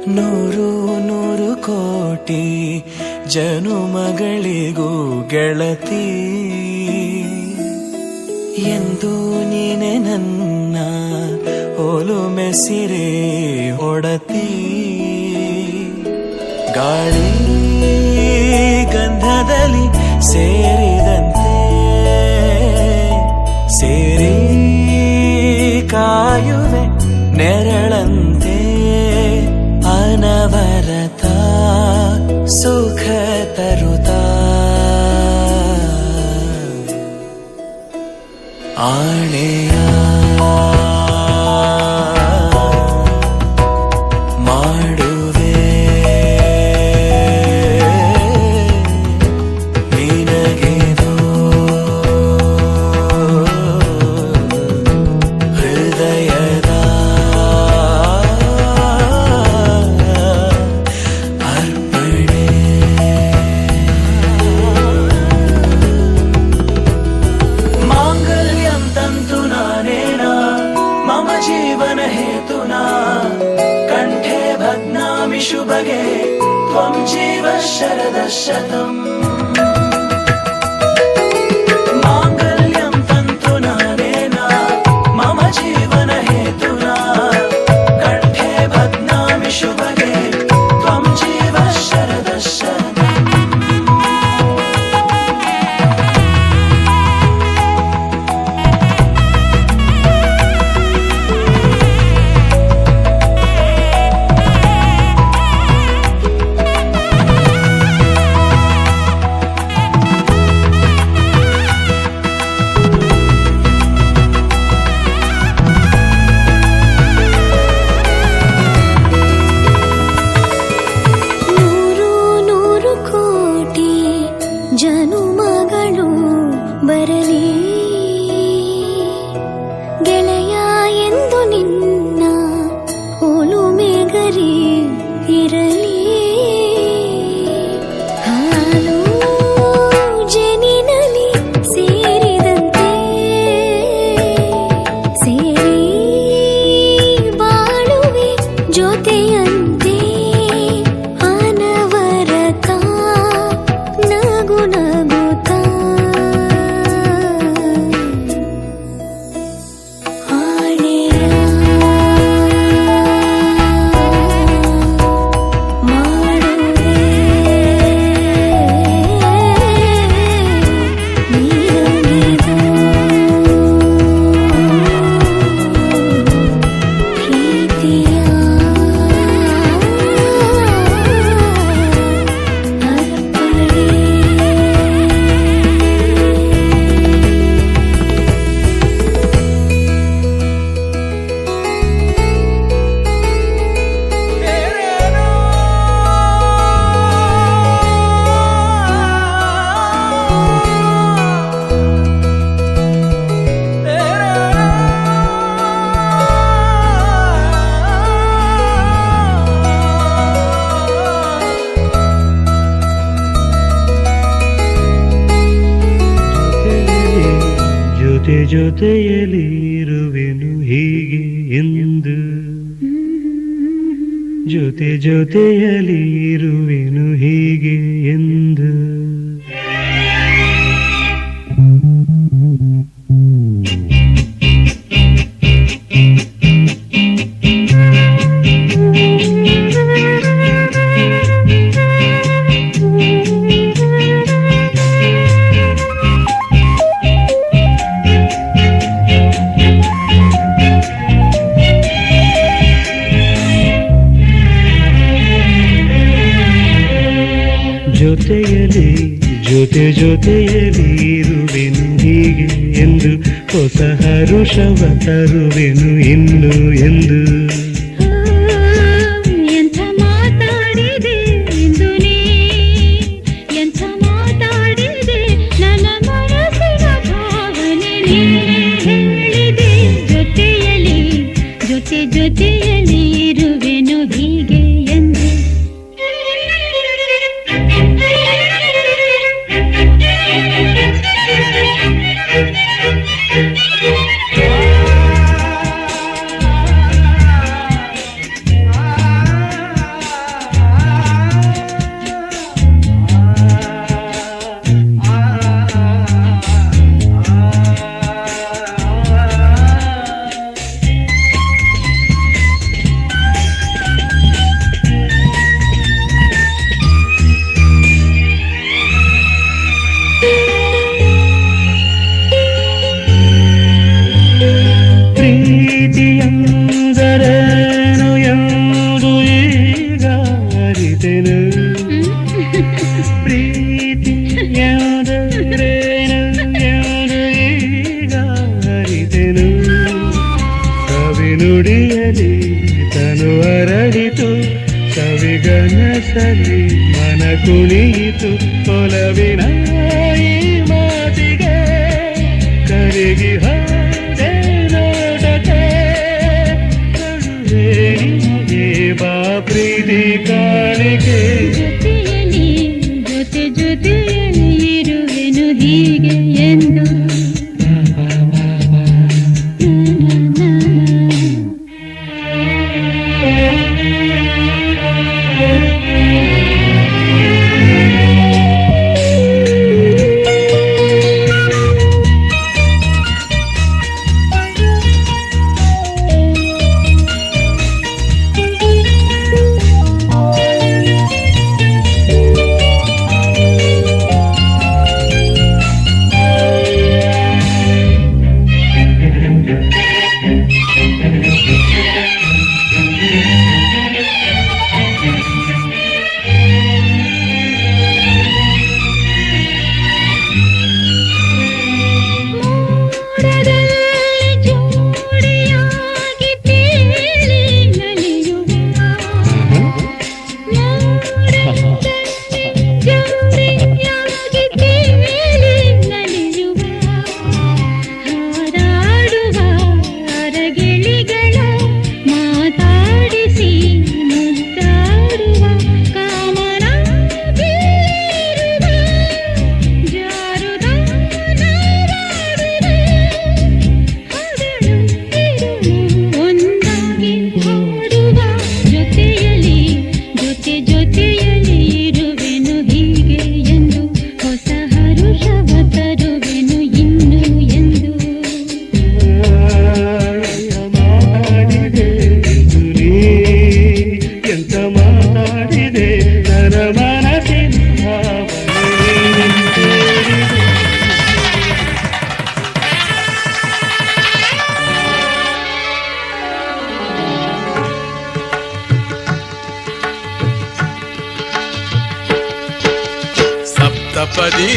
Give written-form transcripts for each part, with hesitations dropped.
ನೂರು ನೂರು ಕೋಟಿ ಜನುಮಗಳಿಗೂ ಗೆಳತಿ ಎಂದು ನೀನೆ ನನ್ನ ಒಲುಮೆ ಸಿರೆ ಒಡತಿ. ಗಾಳಿ ಗಂಧದಲ್ಲಿ ಸೇರಿದಂತೆ ಸೇರಿ ಕಾಯುವೆ ನೆರಳಂತೆ ಅನವರತ ಸುಖ ತರುತ್ತಾ ಆಣೆಯ ಮಾಡುವೆ ನಿನಗೆದೋ ಹೃದಯದ ಅರ್ಪಣೆ. ಮಾಂಗಲ್ಯಂ ತಂತು ನಾನೇನ ಮಮ ಜೀವನ ಹೇತುನಾ ಕಂಠೆ ಭಗ್ನಾಮಿ ಶುಭಗೆ ತ್ವಂ ಜೀವ ಶರದಃ ಶತಂ. ಮಾಂಗಲ್ಯಂ ತಂತು ನಾನೇನ ಮಮ ಜೀವನ ಹೇತುನಾ ಕಂಠೆ ಭಗ್ನಾಮಿ ಶುಭಗೆ ತ್ವಂ ಜೀವ ಶರದಃ ಶತಂ. ಜನುಮಗಳು ಬರಲಿ ಗೆಳೆಯ ಎಂದು ನಿನ್ನ ಒಲುಮೆಗರಿ ಇರಲಿ. ಹಾಲು ಜನಿನಲಿ ಸೇರಿದಂತೆ ಸೇರಿ ಬಾಳುವೆ ಜೊತೆಯಂತೆ ಅನವರತ ನಗು ನಗುತ್ತಾ ಆಣೆಯ ಮಾಡುವೆ ನಿನಗೆದೋ ಪ್ರೀತಿಯ ಅರ್ಪಣೆ. ಜೊತೆ ಜೊತೆಯಲಿ ಇರುವೆನು ಹೀಗೆ ಎಂದು ಜೊತೆ ಜೊತೆಯಲಿ ಇರುವೆನು ಹೀಗೆ ಎಂದು. ಜೊತೆಯಲಿ ಜೊತೆ ಜೊತೆಯಲಿ ಇರುವೆನು ಹೀಗೆ ಎಂದು ಹೊಸ ಹರುಷವ ತರುವೆನು ಇನ್ನು ಎಂದು. ಎಂಥ ಮಾತಾಡಿದೆ ಇಂದು ನೀ ಎಂಥ ಮಾತಾಡಿದೆ ನನ್ನ ಮನಸ್ಸಿನ ಭಾವನೆ ನೀನೇ ಹೇಳಿದೆ. ಜೊತೆಯಲಿ ಜೊತೆ ಜೊತೆಯಲಿ ಇರುವೆನು ಹೀಗೆ ಎಂದು. ಅರಿತೆನು ಪ್ರೀತಿ ಯಾವುದರೇನು ಯಾವುದು ಈಗ ಅರಿತೆನು ಕವಿ ನುಡಿಯಲಿ ತನು ಅರಳಿತು ಕವಿಗನಸಲಿ ಮನ ಕುಣಿಯಿತು ಒಲವಿನ ಈ ಮಾತಿಗೆ ಕರಗಿ ಹೋದೆ ನೋಟಕ್ಕೆ ಕಡುವೆ ಬಾ ಪ್ರೀತಿ ಕಾಣಿಕೆ ಜೊತೆಯಲ್ಲಿ ಜೊತೆ ಜೊತೆಯಲ್ಲಿ ಇರುವೆನು ಹೀಗೆ ಎಂದು ಸಪ್ತಪದಿ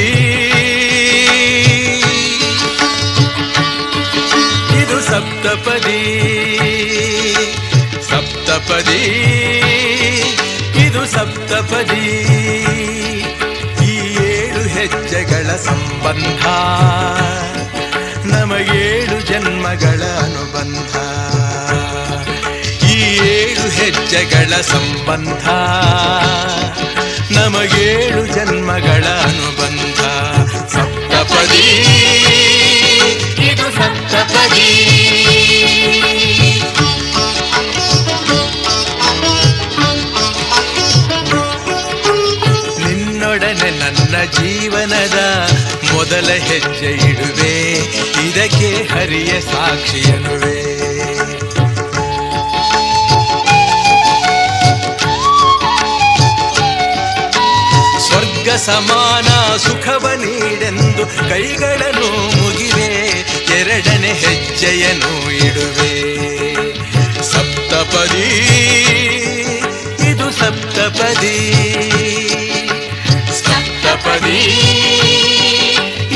ಇದು ಸಪ್ತಪದಿ ಸಪ್ತಪದಿ ಇದು ಸಪ್ತಪದಿ ಈ 7 ಹೆಜ್ಜೆಗಳ ಸಂಬಂಧ ನಮಗೇಳು ಜನ್ಮಗಳ ಅನುಬಂಧ ಈ 7 ಹೆಜ್ಜೆಗಳ ಸಂಬಂಧ ನಮಗೇಳು ಜನ್ಮಗಳ ಅನುಬಂಧ ಸಪ್ತಪದಿ ಇದು ಸಪ್ತಪದಿ ನಿನ್ನೊಡನೆ ನನ್ನ ಜೀವನದ ಮೊದಲ ಹೆಜ್ಜೆ ಇಡುವೆ ಇದಕ್ಕೆ ಹರಿಯ ಸಾಕ್ಷಿಯನುವೆ ಸ್ವರ್ಗ ಸಮಾನ ಸುಖವ ನೀಡೆಂದು ಕೈಗಳನ್ನು ಮುಗಿವೆ ಎರಡನೇ ಹೆಜ್ಜೆಯನ್ನು ಇಡುವೆ ಸಪ್ತಪದಿ ಇದು ಸಪ್ತಪದಿ ಸಪ್ತಪದಿ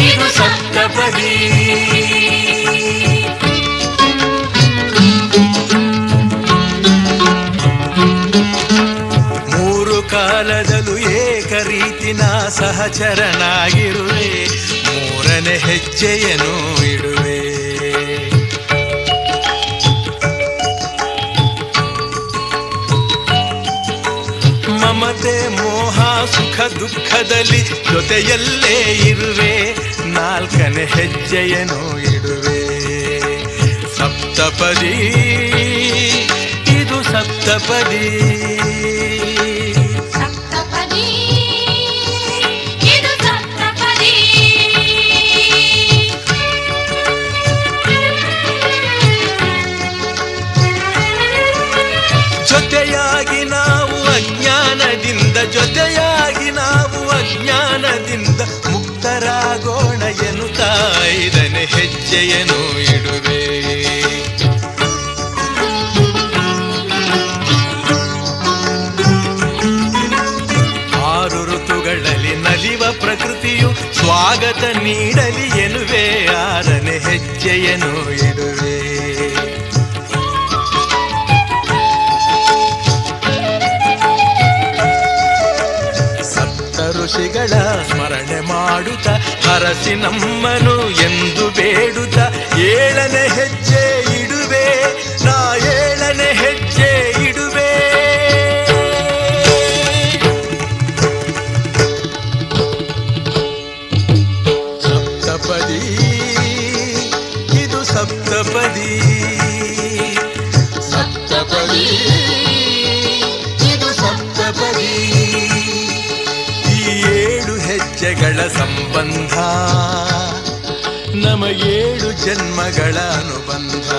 ಇದು ಸಪ್ತಪದಿ ಕಾಲದಲ್ಲೂ ಏಕರೀತಿನ ಸಹಚರನಾಗಿರುವೆ ಮೂರನೇ ಹೆಜ್ಜೆಯನ್ನು ಇಡುವೆ ಮಮತೆ ಮೋಹ ಸುಖ ದುಃಖದಲ್ಲಿ ಜೊತೆಯಲ್ಲೇ ಇರುವೆ ನಾಲ್ಕನೇ ಹೆಜ್ಜೆಯನ್ನು ಇಡುವೆ ಸಪ್ತಪದಿ ಇದು ಸಪ್ತಪದಿ ಜೊತೆಯಾಗಿ ನಾವು ಅಜ್ಞಾನದಿಂದ ಮುಕ್ತರಾಗೋಣ ಎನ್ನುತ್ತಾ 5ನೇ ಹೆಜ್ಜೆಯನ್ನು ಇಡುವೆ ಸ್ವಾಗತ ನೀಡಲಿ ಎನ್ನುವೆ, ಆರನೇ ಹೆಜ್ಜೆಯನ್ನು ಇಡುವೆ. ಸಪ್ತ ಋಷಿಗಳ ಸ್ಮರಣೆ ಮಾಡುತ್ತ ಹರಸಿ ನಮ್ಮನು ಎಂದು ಬೇಡುತ್ತ ಏಳನೇ ಹೆಜ್ಜೆ ಇಡುವೆ, ನಾ ಏಳನೇ ಹೆಜ್ಜೆ ಇಡುವೆ. ಸಪ್ತಪದಿ ಇದು ಸಪ್ತಪದಿ, ಸಪ್ತಪದಿ ಇದು ಸಪ್ತಪದಿ. ಈ ಏಳು ಹೆಜ್ಜೆಗಳ ಸಂಬಂಧ ನಮಗೇಳು ಜನ್ಮಗಳ ಅನುಬಂಧ.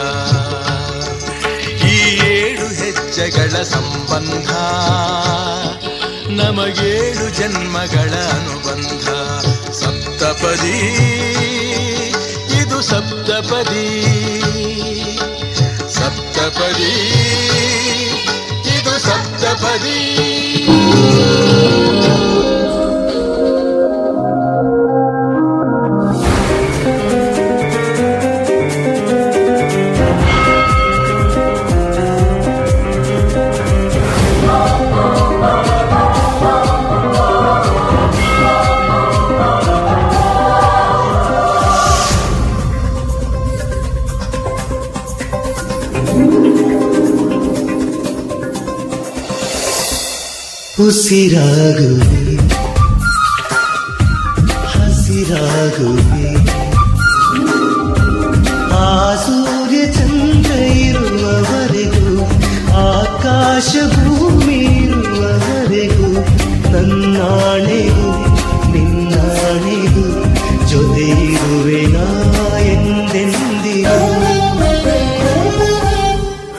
ಈ ಏಳು ಹೆಜ್ಜೆಗಳ ಸಂಬಂಧ ನಮಗೇಳು ಜನ್ಮಗಳ ಅನುಬಂಧ. ಸಪ್ತಪದಿ ಇದು ಸಪ್ತಪದಿ, ಸಪ್ತಪದಿ ಇದು ಸಪ್ತಪದಿ. ಉಸಿರಾಗುವೆ ಹಸಿರಾಗುವೆ, ಆ ಸೂರ್ಯ ಚಂದ್ರ ಇರುವವರೆಗೂ, ಆಕಾಶ ಭೂಮಿ ಇರುವವರೆಗೂ, ನನ್ನಾಣೆಗೂ ನಿನ್ನಾಣೆಗೂ ಜೊತೆ ಇರುವೆ ನಾ ಎಂದೆಂದಿಗೂ.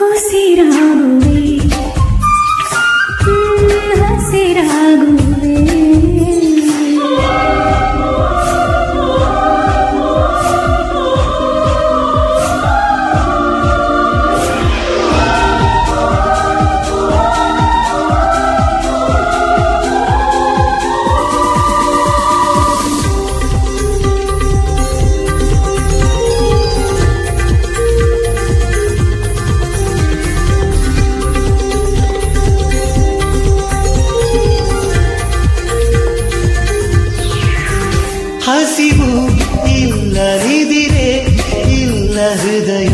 ಉಸಿರಾಗುವೆ ಹಸಿರಾಗುವೆ, ಹಸಿವು ಇಲ್ಲದಿರೆ ಇಲ್ಲ ಹೃದಯ,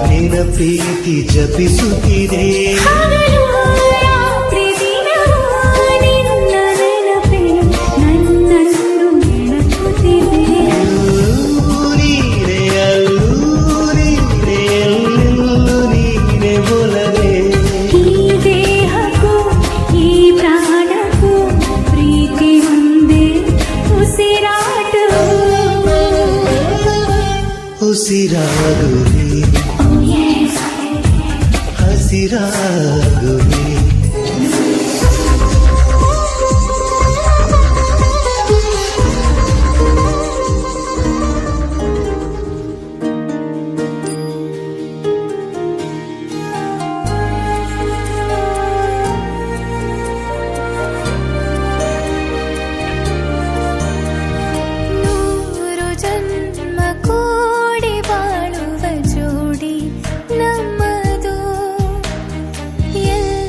ನಿನ್ನ ಪ್ರೀತಿ ಜಪಿಸುತ್ತಿದೆ. ಹಗಲು ರಾತ್ರಿ ದಿನವೂ ನಿನ್ನ ನೆನಪಿನ ನನ್ನನ್ನು ನೆನಪುತ್ತಿದೆ. ನೀನೆ ಅಲ್ಲೂ ನೀನೆ ಎಲ್ಲೆಲ್ಲೂ ನೀನೆ ಒಲವೇ. ಈ ದೇಹಕ್ಕೂ ಈ ಪ್ರಾಣಕ್ಕೂ ಪ್ರೀತಿ ಒಂದೇ ಉಸಿರಾಟ. ಉಸಿರಾಗುವೆ ಹಸಿರಾಗುವೆ. ನೂರು ಜನ್ಮ ಕೂಡಿ ಬಾಳುವ ಜೋಡಿ ನಮ್ಮದು. ಎಲ್ಲ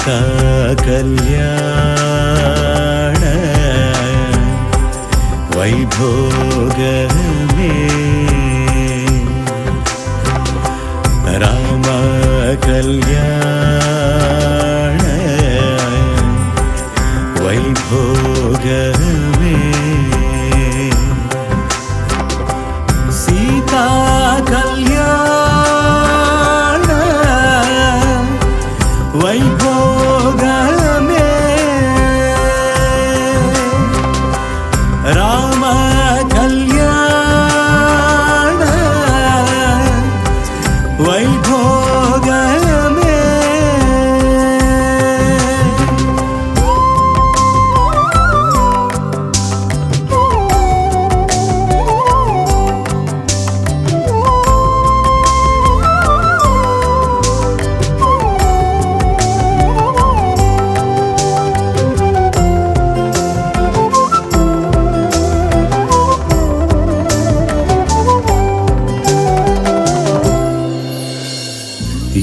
ಸೀತಾ ಕಲ್ಯಾಣ ವೈಭೋಗಮೇ ರಾಮ ಕಲ್ಯಾಣ ವೈಭೋಗಮೇ ಸೀತಾ ಕಲ್ಯಾಣ ವೈಭೋಗಮೇ ರಾಮ ಕಲ್ಯಾಣ ವೈಭೋಗಮೇ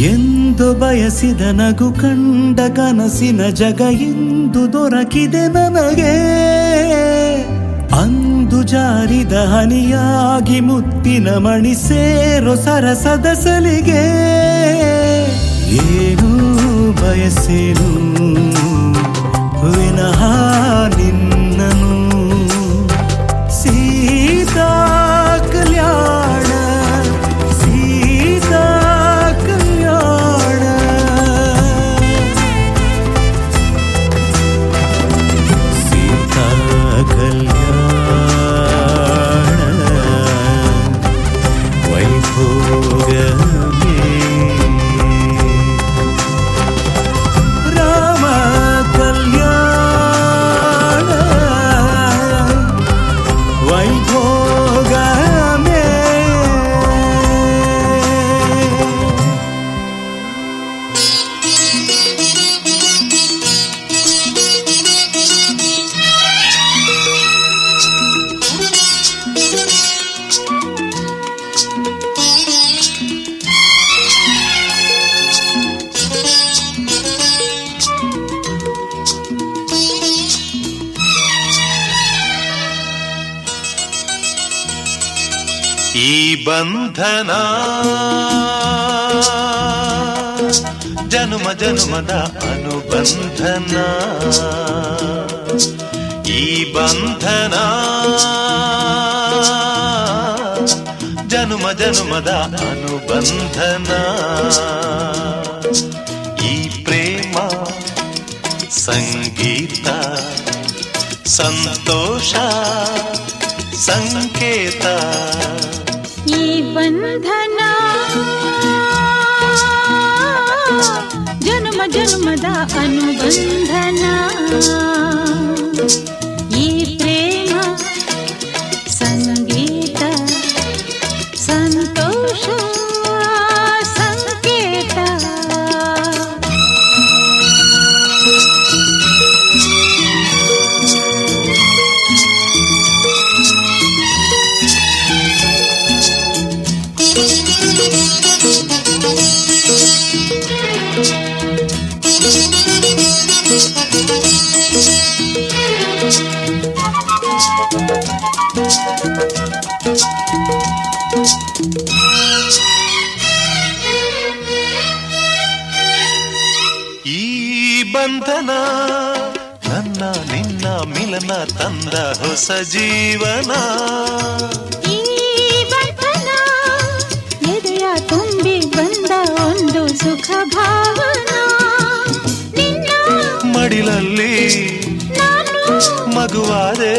ಎಂದು ಬಯಸಿದ ನಗು ಕಂಡ ಕನಸಿನ ಜಗ ಇಂದು ದೊರಕಿದೆ ನನಗೆ ಅಂದು ಜಾರಿದ ಹನಿಯಾಗಿ ಮುತ್ತಿನ ಮಣಿ ಸೇರೋ ಸರಸದ ಸಲಿಗೆ ಏನು ಬಯಸೇನು ವಿನಃ ನಿನ್ನನು ಸೀತಾ ಕಲ್ಯಾಣ ಸೀತಾ ಕಲ್ಯಾಣ ಸೀತಾ ಕಲ್ಯಾಣ ವೈಭೋಗಮೇ ರಾಮ ಕಲ್ಯಾಣ ವೈಭೋಗಮೇ ಈ ಬಂಧನ ಜನುಮ ಜನುಮದ ಅನುಬಂಧನ ಈ ಬಂಧನ ಜನುಮ ಜನುಮದ ಅನುಬಂಧನ ಈ ಪ್ರೇಮ ಸಂಗೀತ ಸಂತೋಷ ಸಂಕೇತ ಈ ಬಂಧನ ಜನ್ಮ ಜನ್ಮದ ಅನುಬಂಧನ ಈ ಪ್ರೇಮ ಸಂಗೀತ ಸಂತೋಷ ಸಂಕೇತ ಈ ಬಂಧನ ನನ್ನ ನಿನ್ನ ಮಿಲನ ತಂದ ಹೊಸ ಜೀವನ ಈ ಬಂಧನ ಎದೆಯ ತುಂಬಿ ಬಂದ ಒಂದು ಸುಖ ಭಾವನಾ ನಿನ್ನ ಮಡಿಲಲ್ಲಿ ನಾನು ಮಗುವಾದೆ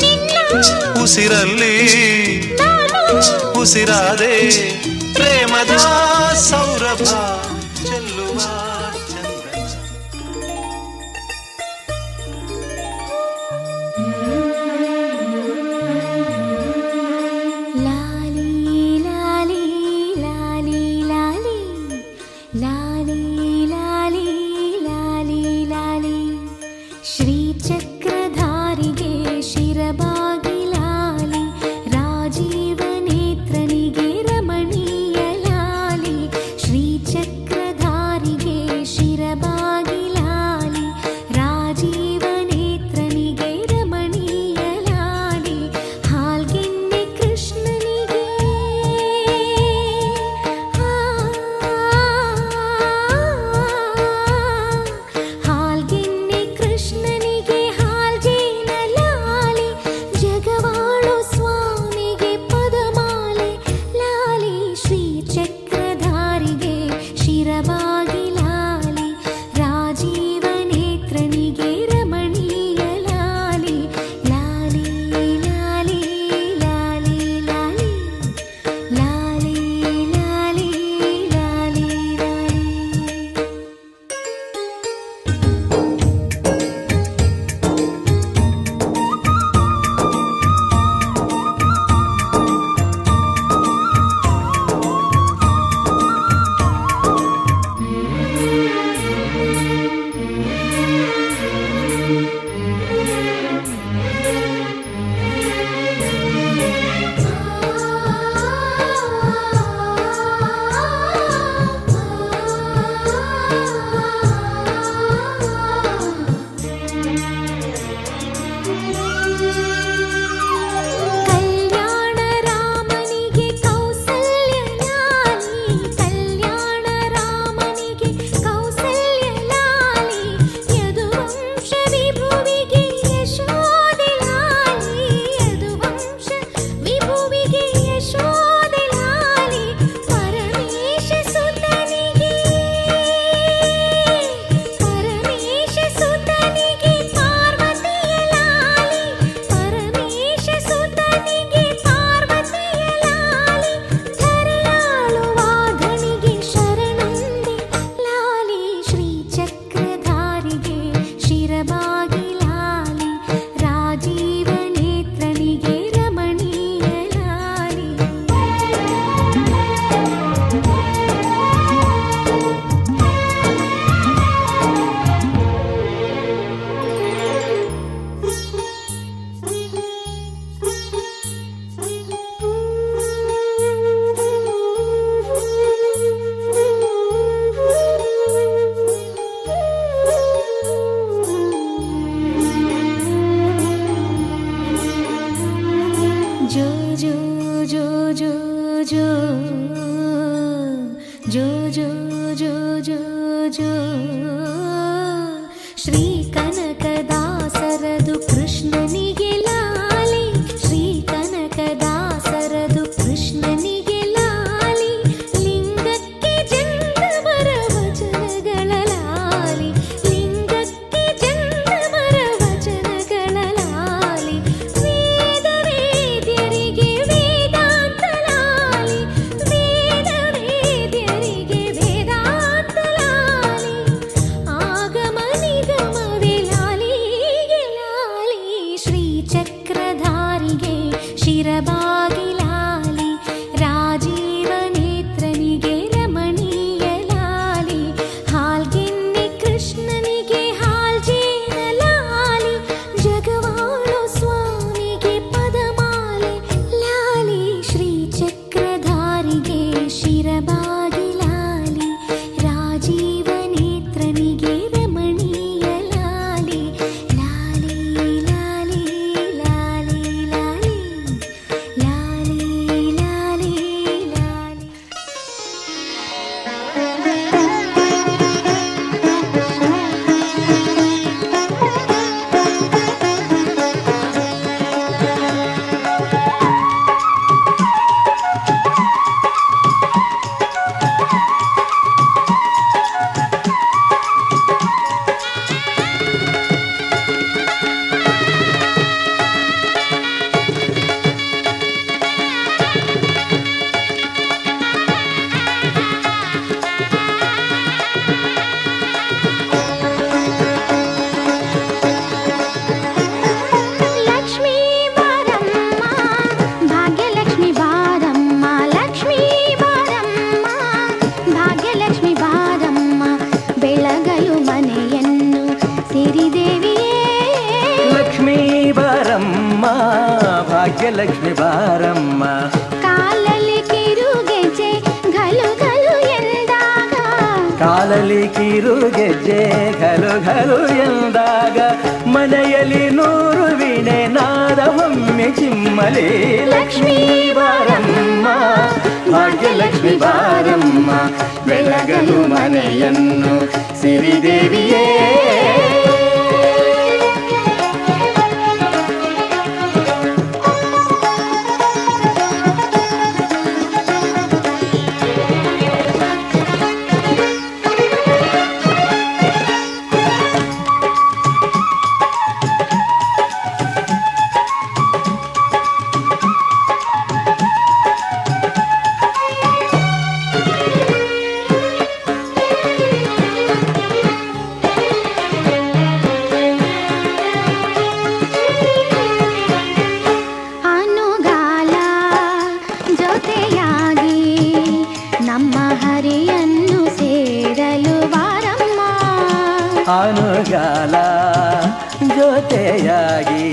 ನಿನ್ನ ಉಸಿರಲ್ಲಿ ನಾನು ಉಸಿರಾದೆ ಪ್ರೇಮದ ಸೌರಭ ಚೆಲ್ಲುವ ಚಂದನ ಲಾಲಿ ಲಾಲಿ ಲಾಲಿ ಲಾಲಿ ಲಾಲಿ ಲಾಲಿ ಲಾಲಿ ಲಾಲಿ ಶ್ರೀಚಕ್ರಧಾರಿಗೆ ಶಿರಬಾಗಿ ಲಾಲಿ ರಾಜೀವ ನೇತ್ರನಿಗೆ ರಮಣೀಯ ಲಾಲಿ ಶ್ರೀಚಕ್ರಧಾರಿಗೆ ಜೋ ಜೋ ಜೋ ಜೋ ಜೋ ಶ್ರೀ ಕನಕದಾಸರದು ಕೃಷ್ಣನಿಗೆ ಲಾಲಿ ಶ್ರೀ ಕನಕದಾಸರದು ಕೃಷ್ಣನಿಗೆ ಲಾಲಿ ಲಿಂಗಕ್ಕೆ ಜಂಗಮರ ವಚನಗಳ ಲಾಲಿ ಲಿಂಗಕ್ಕೆ ಜಂಗಮರ ವಚನಗಳ ಲಾಲಿ ವೇದ ವೇದ್ಯರಿಗೆ ವೇದಾಂತ ಲಾಲಿ ವೇದ ವೇದ್ಯರಿಗೆ ವೇದಾಂತ ಲಾಲಿ ಆಗಮ ನಿಗಮವೇ ಲಾಲಿಗೆ ಲಾಲಿ ಶ್ರೀ ಚಕ್ರಧಾರಿಗೆ ಶಿರಬಾಗಿ ಲಾಲಿ ರಾಜೀವ ನೇತ್ರನಿಗೆ ರಮಣೀಯ ಲಾಲಿ ಹಾಲ್ಗೆನ್ನೆ ಕೃಷ್ಣನಿಗೆ ಹಾಲ್ಜೇನ ಲಾಲಿ ಜಗವಾಳೋ ಸ್ವಾಮಿಗೆ ಪದಮಾಲೆ ಲಾಲಿ ಶ್ರೀ ಚಕ್ರಧಾರಿಗೆ ಶಿರಬಾಗಿ ಲಾಲಿ ರಾಜೀವ ನೇತ್ರನಿಗೆ ರಮಣೀಯ ಲಾಲಿ ಲಾಲಿ ಲಾಲಿ ಲಾಲಿ ಲಾಲಿ ಲಾಲಿ ಲಾಲಿ ಲಾಲಿ ಲಕ್ಷ್ಮೀ ಬಾರಮ್ಮ ಭಾಗ್ಯಲಕ್ಷ್ಮಿ ಬಾರಮ್ಮ ಲಕ್ಷ್ಮೀ ಬಾರಮ್ಮ ಭಾಗ್ಯಲಕ್ಷ್ಮಿ ಬಾರಮ್ಮ ಬೆಳಗಲು ಮನೆಯನ್ನು ಸಿರಿದೇವಿಯೇ ಲಕ್ಷ್ಮೀ ಬಾರಮ್ಮ ಭಾಗ್ಯಲಕ್ಷ್ಮಿ ಬಾರಮ್ಮ ಕಾಲಲ್ಲಿ ಕಿರುಗೆಜೆ ಘಲು ಘಲು ಎಂದಾಗ ಕಾಲಲ್ಲಿ ಕಿರುಗೆಜ್ಜೆ ಘಲು ಘಲು ಎಂದಾಗ ಮನೆಯಲ್ಲಿ ನೂರು ವೀಣೆ ನಾದವೊಮ್ಮೆ ಚಿಮ್ಮಲಿ ಲಕ್ಷ್ಮೀ ಬಾರಮ್ಮ ಭಾಗ್ಯಲಕ್ಷ್ಮಿ ಬಾರಮ್ಮ ಬೆಳಗಲು ಮನೆಯನ್ನು ಸಿರಿದೇವಿಯೇ ಅನುಗಾಲ ಜೊತೆಯಾಗಿ ನಮ್ಮ ಹರಿಯನ್ನು ಸೇರಲು ಬಾರಮ್ಮ ಅನುಗಾಲ ಜೊತೆಯಾಗಿ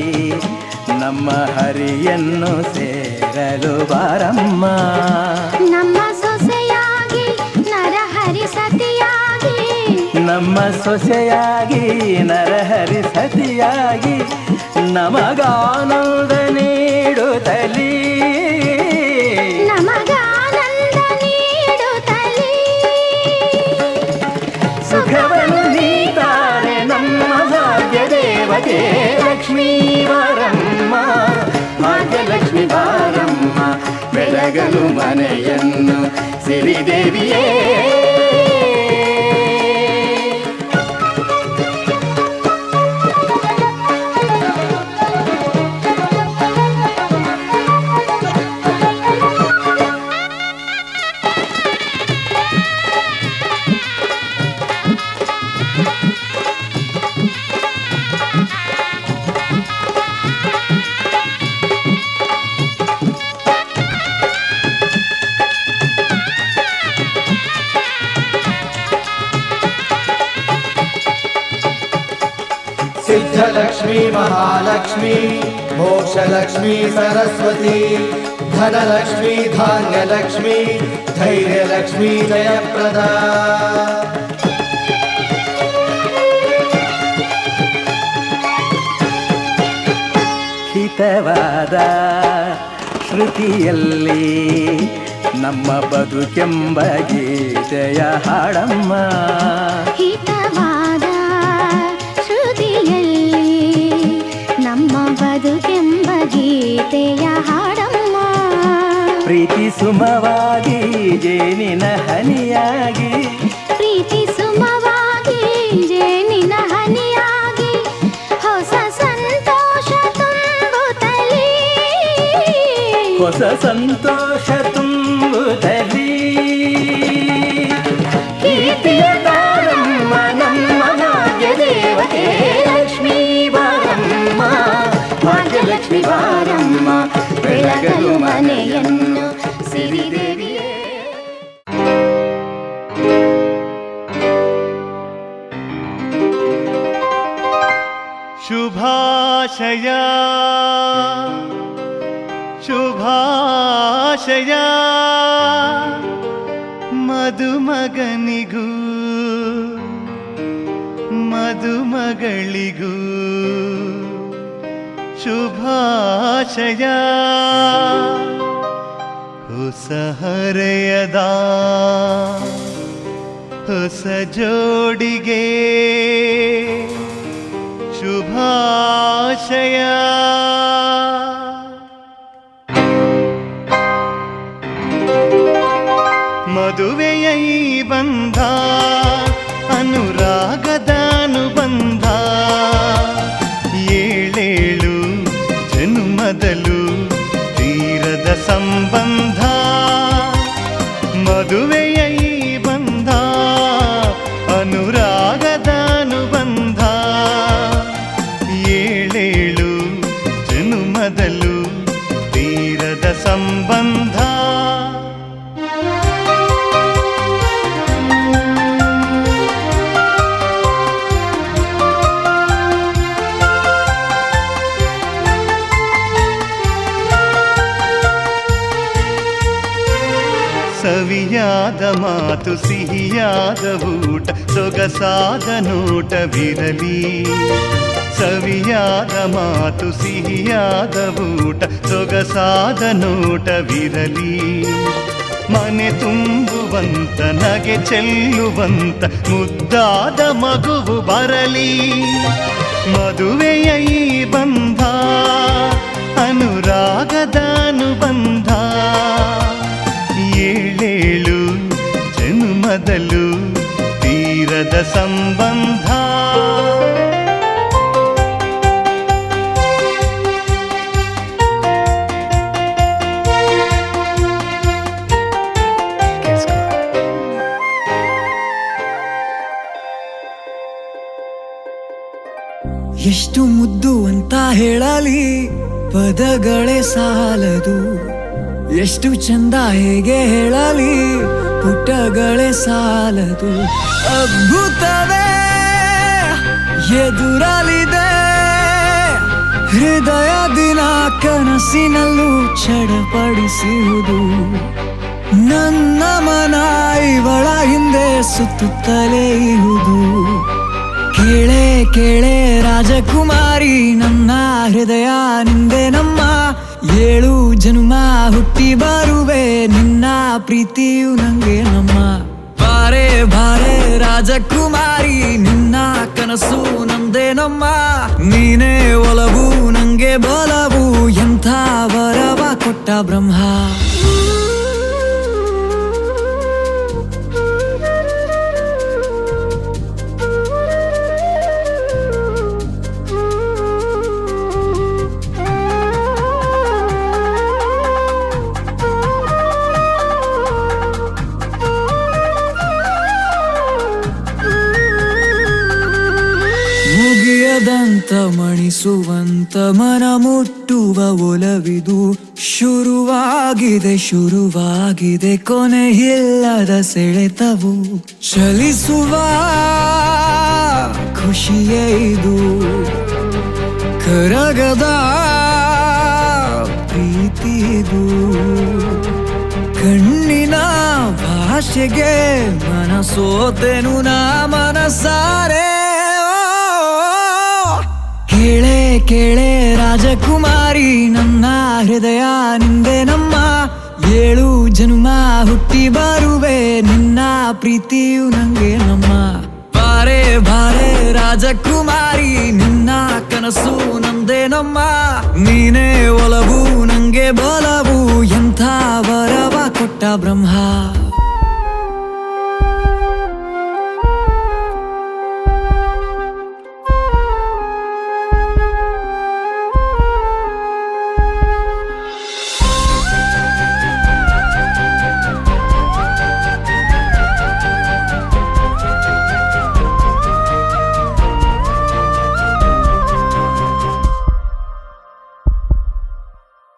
ನಮ್ಮ ಹರಿಯನ್ನು ಸೇರಲು ಬಾರಮ್ಮ ನಮ್ಮ ಸೊಸೆಯಾಗಿ ನರಹರಿ ಸತಿಯಾಗಿ ನಮ್ಮ ಸೊಸೆಯಾಗಿ ನರಹರಿ ಸತಿಯಾಗಿ ನಮಗಾನಂದ ನೀಡುತ್ತಲೀ ನಮಗಾನಂದ ನೀಡುತ್ತಲೀ ಸುಖವನ್ನು ನೀತಾರೆ ನಮ್ಮ ಭಾಗ್ಯ ದೇವತೆ ಲಕ್ಷ್ಮೀ ಬಾರಮ್ಮ ಭಾಗ್ಯಲಕ್ಷ್ಮಿ ಬಾರಮ್ಮ ಬೆಳಗಲು ಮನೆಯನ್ನು ಸಿರಿದೇವಿಯೇ सिद्धलक्ष्मी महालक्ष्मी मोक्षलक्ष्मी सरस्वती धनलक्ष्मी धान्यलक्ष्मी धैर्यलक्ष्मी जयप्रदा ಹಿತವಾದ ಶ್ರುತಿಯಲ್ಲಿ ನಮ್ಮ ಬದುಕೆಂಬ ಗೀತೆ ಗೀತೆಯ ಹಾಡಮ್ಮ. ಹಿತವಾದ ಶ್ರುತಿಯಲ್ಲಿ ನಮ್ಮ ಬದುಕೆಂಬ ಗೀತೆಯ ಹಾಡಮ್ಮ. ಪ್ರೀತಿ ಸುಮವಾಗಿ ಜೇನಿನ ಹನಿಯಾಗಿ, ಪ್ರೀತಿ ಸುಮವಾಗಿ ಜೇನಿನ ಹನಿಯಾಗಿ ಹೊಸ ಸಂತೋಷ ತುಂಬುತ್ತಲೇ, ಹೊಸ ಸಂತೋಷ ತುಂಬುತ್ತಲೇ. ಕೀರ್ತಿಯ ತಾರಮ್ಮ ನಮ್ಮ ಭಾಗ್ಯ ದೇವತೆ ಲಕ್ಷ್ಮೀ ಬಾರಮ್ಮ, ಭಾಗ್ಯಲಕ್ಷ್ಮಿ ಬಾರಮ್ಮ, ಬೆಳಗಲು ಮನೆಯನ್ನು ಸಿರಿದೇವಿಯೇ. ಶುಭಾಶಯ ಶುಭಾಶಯ ಮದುಮಗನಿಗೂ ಮದುಮಗಳಿಗೂ ಶುಭಾಶಯ. ಹೊಸ ಹರೆಯದ ಹೊಸ ಜೋಡಿಗೆ ಶುಭಾಶಯ. ಮದುವೆಯ ಈ ಬಂಧ ಅನುರಾಗದ ಅನುಬಂಧ, ಏಳೇಳು ಜನುಮದಲು ತೀರದ ಸಂಬಂಧ. ಮದುವೆಯ ಈ ಬಂಧ ಅನುರಾಗದ ಅನುಬಂಧ, ಏಳೇಳು ಜನುಮದಲು ತೀರದ ಸಂಬಂಧ. ಸವಿಯಾದ ಮಾತು ಸಿಹಿಯಾದ ಊಟ ಸೊಗಸಾದ ನೋಟವಿರಲಿ, ಸವಿಯಾದ ಮಾತು ಸಿಹಿಯಾದ ಊಟ ಸೊಗಸಾದ ನೋಟವಿರಲಿ. ಮನೆ ತುಂಬುವಂತ ನಗೆ ಚೆಲ್ಲುವಂತ ಮುದ್ದಾದ ಮಗುವು ಬರಲಿ. ಮದುವೆಯ ಈ ಬಂಧ ಅನುರಾಗದ ಅನುಬಂಧ, ಏಳೇಳು ಜನುಮದಲು ತೀರದ ಸಂಬಂಧ. ಎಷ್ಟು ಮುದ್ದು ಅಂತ ಹೇಳಲಿ ಪದಗಳೇ ಸಾಲದು, ಎಷ್ಟು ಚಂದ ಹೇಗೆ ಹೇಳಲಿ ಪುಟಗಳೇ ಸಾಲದು. ಅದ್ಭುತವೇ ಎದುರಲಿದೆ ಹೃದಯ ದಿನ ಕನಸಿನಲ್ಲೂ ಚಡಪಡಿಸುವುದು. ನನ್ನ ಮನ ಇವಳ ಹಿಂದೆ ಸುತ್ತುತ್ತಲೇ ಇರುವುದು. ಕೇಳೆ ಕೇಳೆ ರಾಜಕುಮಾರಿ ನನ್ನ ಹೃದಯ ನಿಂದೆ ನಮ್ಮ, ಏಳು ಜನ್ಮ ಹುಟ್ಟಿ ಬರುವೆ ನಿನ್ನ ಪ್ರೀತಿಯು ನಂಗೆ ನಮ್ಮ. ಬಾರೆ ಬಾರೆ ರಾಜಕುಮಾರಿ ನಿನ್ನ ಕನಸು ನಂದೇ ನಮ್ಮ, ನೀನೇ ಒಲವು ನಂಗೆ ಬಲವು ಎಂಥ ವರವ ಕೊಟ್ಟ ಬ್ರಹ್ಮ. ಮುಗಿಯದಂತ ಮಣಿಸುವಂತ ಮನ ಮುಟ್ಟುವ ಒಲವಿದು. ಶುರುವಾಗಿದೆ ಶುರುವಾಗಿದೆ ಕೊನೆಯಿಲ್ಲದ ಸೆಳೆತವು. ಚಲಿಸುವ ಖುಷಿಯೇ ಇದು, ಕರಗದ ಪ್ರೀತಿದು. ಕಣ್ಣಿನ ಭಾಷೆಗೆ ಮನಸೋತೆನು ನಾ ಮನಸಾರೆ. ಕೇಳೆ ಕೇಳೆ ರಾಜಕುಮಾರಿ ನನ್ನ ಹೃದಯ ನಿಂದೆ ನಮ್ಮ, ಏಳು ಜನ್ಮ ಹುಟ್ಟಿ ಬರುವೆ ನಿನ್ನ ಪ್ರೀತಿಯು ನಂಗೆ ನಮ್ಮ ಬಾರೆ ಬಾರೆ ರಾಜಕುಮಾರಿ ನಿನ್ನ ಕನಸು ನಂದೇ ನಮ್ಮ ನೀನೇ ಒಲವು ನಂಗೆ ಬಲವು ಎಂಥ ವರವ ಕೊಟ್ಟ ಬ್ರಹ್ಮ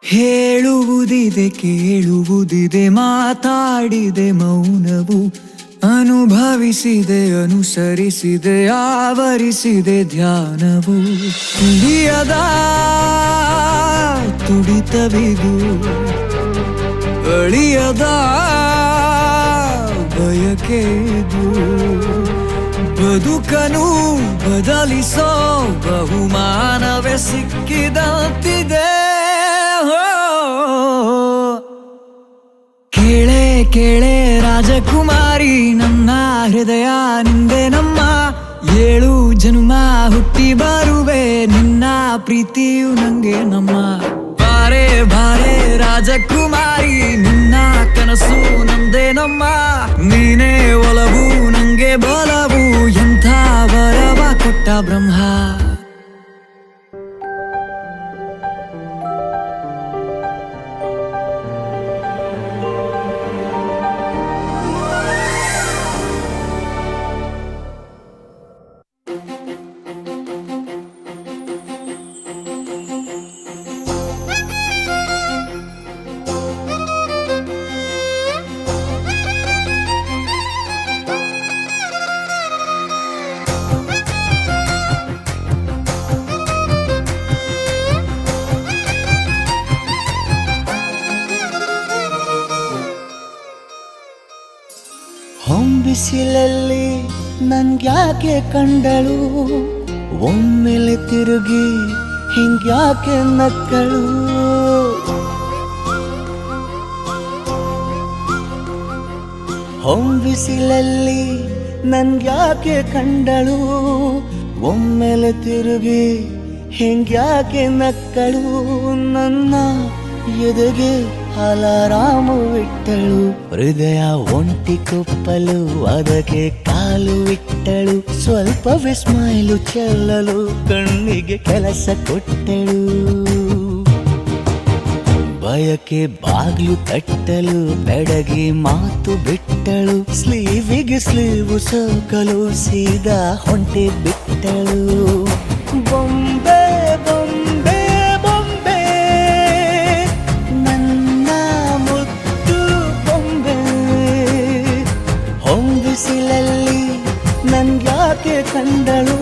ಹೇಳುವುದಿದೆ ಕೇಳುವುದಿದೆ ಮಾತಾಡಿದೆ ಮೌನವು ಅನುಭವಿಸಿದೆ ಅನುಸರಿಸಿದೆ ಆವರಿಸಿದೆ ಧ್ಯಾನವು ತಿಳಿಯದ ತುಡಿತವಿದು ಅಳಿಯದ ಬಯಕೆದು ಬದುಕನು ಬದಲಿಸೋ ಬಹುಮಾನವೇ ಸಿಕ್ಕಿದಂತಿದೆ ಕೇಳೆ ಕೇಳೆ ರಾಜಕುಮಾರಿ ನನ್ನ ಹೃದಯ ನಿಂದೆ ನಮ್ಮ ಏಳು ಜನ್ಮ ಹುಟ್ಟಿ ಬರುವೆ ನಿನ್ನ ಪ್ರೀತಿಯು ನಂಗೆ ನಮ್ಮ ಬಾರೆ ಬಾರೆ ರಾಜಕುಮಾರಿ ನಿನ್ನ ಕನಸು ನಂದೇ ನಮ್ಮ ನೀನೇ ಒಲವು ನಂಗೆ ಬಲವು ಎಂಥ ವರವ ಕೊಟ್ಟ ಬ್ರಹ್ಮ ಹೊಂಬಿಸಿಲಲ್ಲಿ ನನ್ಗ್ಯಾಕೆ ಕಂಡಳು ಒಮ್ಮೆಲೆ ತಿರುಗಿ ಹಿಂಗ್ಯಾಕೆ ನಕ್ಕಳು ಹೊಂಬಿಸಿಲಲ್ಲಿ ನನ್ಗ್ಯಾಕೆ ಕಂಡಳು ಒಮ್ಮೆಲೆ ತಿರುಗಿ ಹಿಂಗ್ಯಾಕೆ ನಕ್ಕಳು ನನ್ನ ಎದೆಗೆ ಅಲಾರಾಮು ಇಟ್ಟಳು ಹೃದಯ ಒಂಟಿ ಕೊಪ್ಪಲು ಅದಕ್ಕೆ ಕಾಲು ಇಟ್ಟಳು ಸ್ವಲ್ಪವೇ ಸ್ಮೈಲು ಚೆಲ್ಲಲು ಕಣ್ಣಿಗೆ ಕೆಲಸ ಕೊಟ್ಟಳು ಬಯಕೆ ಬಾಗ್ಲು ತಟ್ಟಲು ಬೆಡಗಿ ಮಾತು ಬಿಟ್ಟಳು ಸ್ಲೀವಿಗೆ ಸ್ಲೀವು ಸೋಕಲು ಸೀದಾ ಹೊಂಟೆ ಬಿಟ್ಟಳು ಬೊಂಬೆ ಬೊಂಬೆ ಬೊಂಬೆ ನನ್ನ ಮುದ್ದು ಬೊಂಬೆ ಹೊಂಬಿಸಿಲಲ್ಲಿ ನನ್ಗ್ಯಾಕೆ ಕಂಡಳು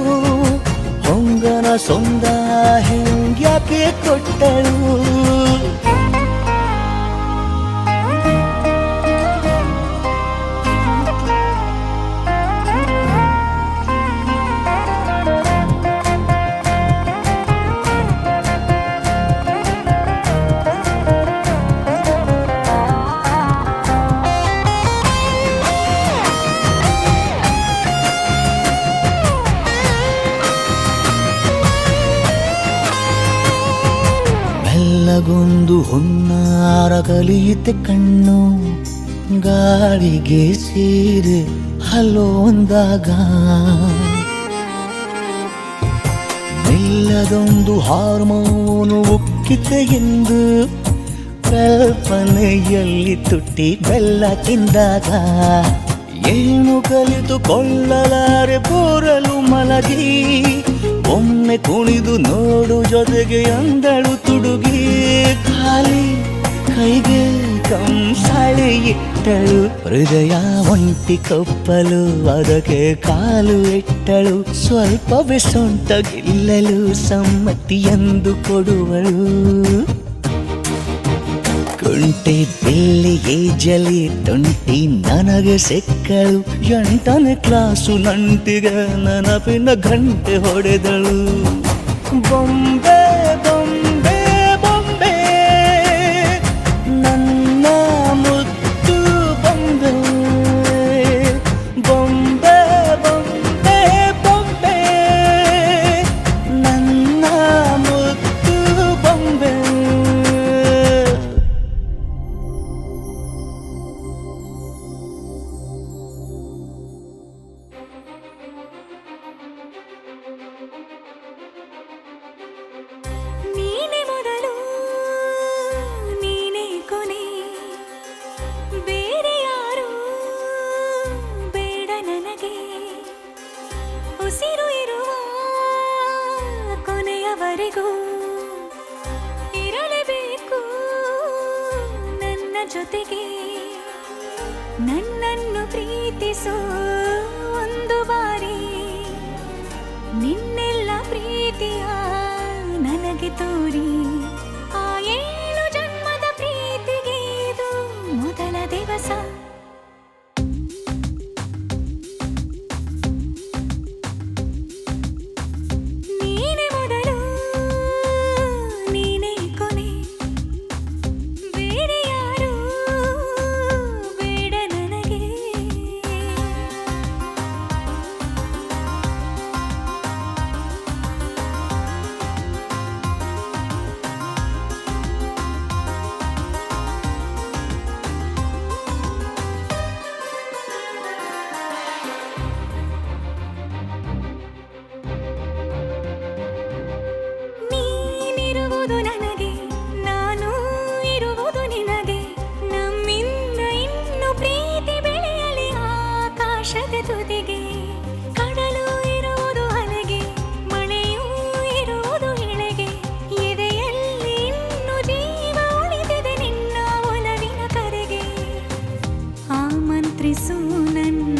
ಹೊಂಗನ ಸೊಂದ ಹೆಂಗ್ಯಾಕೆ ಕೊಟ್ಟಳು ಗೊಂದು ಹೊನ್ನಾರ ಕಲಿಯುತ್ತೆ ಕಣ್ಣು ಗಾಳಿಗೆ ಸೀರೆ ಹಲೋ ಅಂದಾಗ ಮೆಲ್ಲದೊಂದು ಹಾರ್ಮೋನು ಉಕ್ಕಿತೆ ಎಂದು ಕಲ್ಪನೆಯಲ್ಲಿ ತುಟ್ಟಿ ಬೆಲ್ಲ ತಿಂದಾಗ ಏನು ಕಲಿತುಕೊಳ್ಳಲಾರೆ ಬೋರಲು ಮಲಗಿ ಒಮ್ಮೆ ಕುಣಿದು ನೋಡು ಜೊತೆಗೆ ಅಂದಳು ತುಡುಗಿ ಖಾಲಿ ಕೈಗೆ ಕಂಸಾಳೆ ಇಟ್ಟಳು ಹೃದಯ ಒಂಟಿ ಕಪ್ಪಲು ಅದಕ್ಕೆ ಕಾಲು ಇಟ್ಟಳು ಸ್ವಲ್ಪವೇ ಸೊಂಟ ಗೆಲ್ಲಲು ಸಮ್ಮತಿ ಎಂದು ಕೊಡುವಳು ಕುಂಟೆ ಬಿಲ್ಲಿ ಏಜಲಿ ತುಂಟಿ ನನಗೆ ಸಿಕ್ಕಳು 8ನೇ ಕ್ಲಾಸು ನಂಟಿಗೆ ನೆನಪಿನ ಗಂಟೆ ಹೊಡೆದಳು ಬೊಂಬೆ ಬೊಂಬೆ ಬೊಂಬೆ ನನ್ನ ಉಸಿರು ಇರುವ ಕೊನೆಯವರೆಗೂ ಇರಲೇಬೇಕು ನನ್ನ ಜೊತೆಗೆ. ನನ್ನನ್ನು ಪ್ರೀತಿಸೋ ಒಂದು ಬಾರಿ ನಿನ್ನೆಲ್ಲ ಪ್ರೀತಿಯ ನನಗೆ ತೋರಿ. ಆ 7 ಜನ್ಮದ ಪ್ರೀತಿಗೆ ಇದು ಮೊದಲ ದಿವಸ. ನೀನೇ ಮೊದಲು ನೀನೇ ಕೊನೆ, ಬೇರೆ ಯಾರು ಬೇಡ ನನಗೆ. ನೀನಿರುವುದು ನನಗೆ, ನಾನು ಇರುವುದು ನಿನಗೆ. ನಮ್ಮಿಂದ ಇನ್ನು ಪ್ರೀತಿ ಬೆಳೆಯಲಿ ಆಕಾಶದ ತುದಿಗೆ. ಕಡಲು ಇರುವುದು ಅಲೆಗೆ, ಮಳೆಯೂ ಇರುವುದು ಎಳೆಗೆ. ಎದೆಯಲ್ಲಿ ಇನ್ನು ಜೀವ ಉಳಿದಿದೆ ನಿನ್ನ ಒಲವಿನ ಕರೆಗೆ. ಆಮಂತ್ರಿಸು ನನ್ನ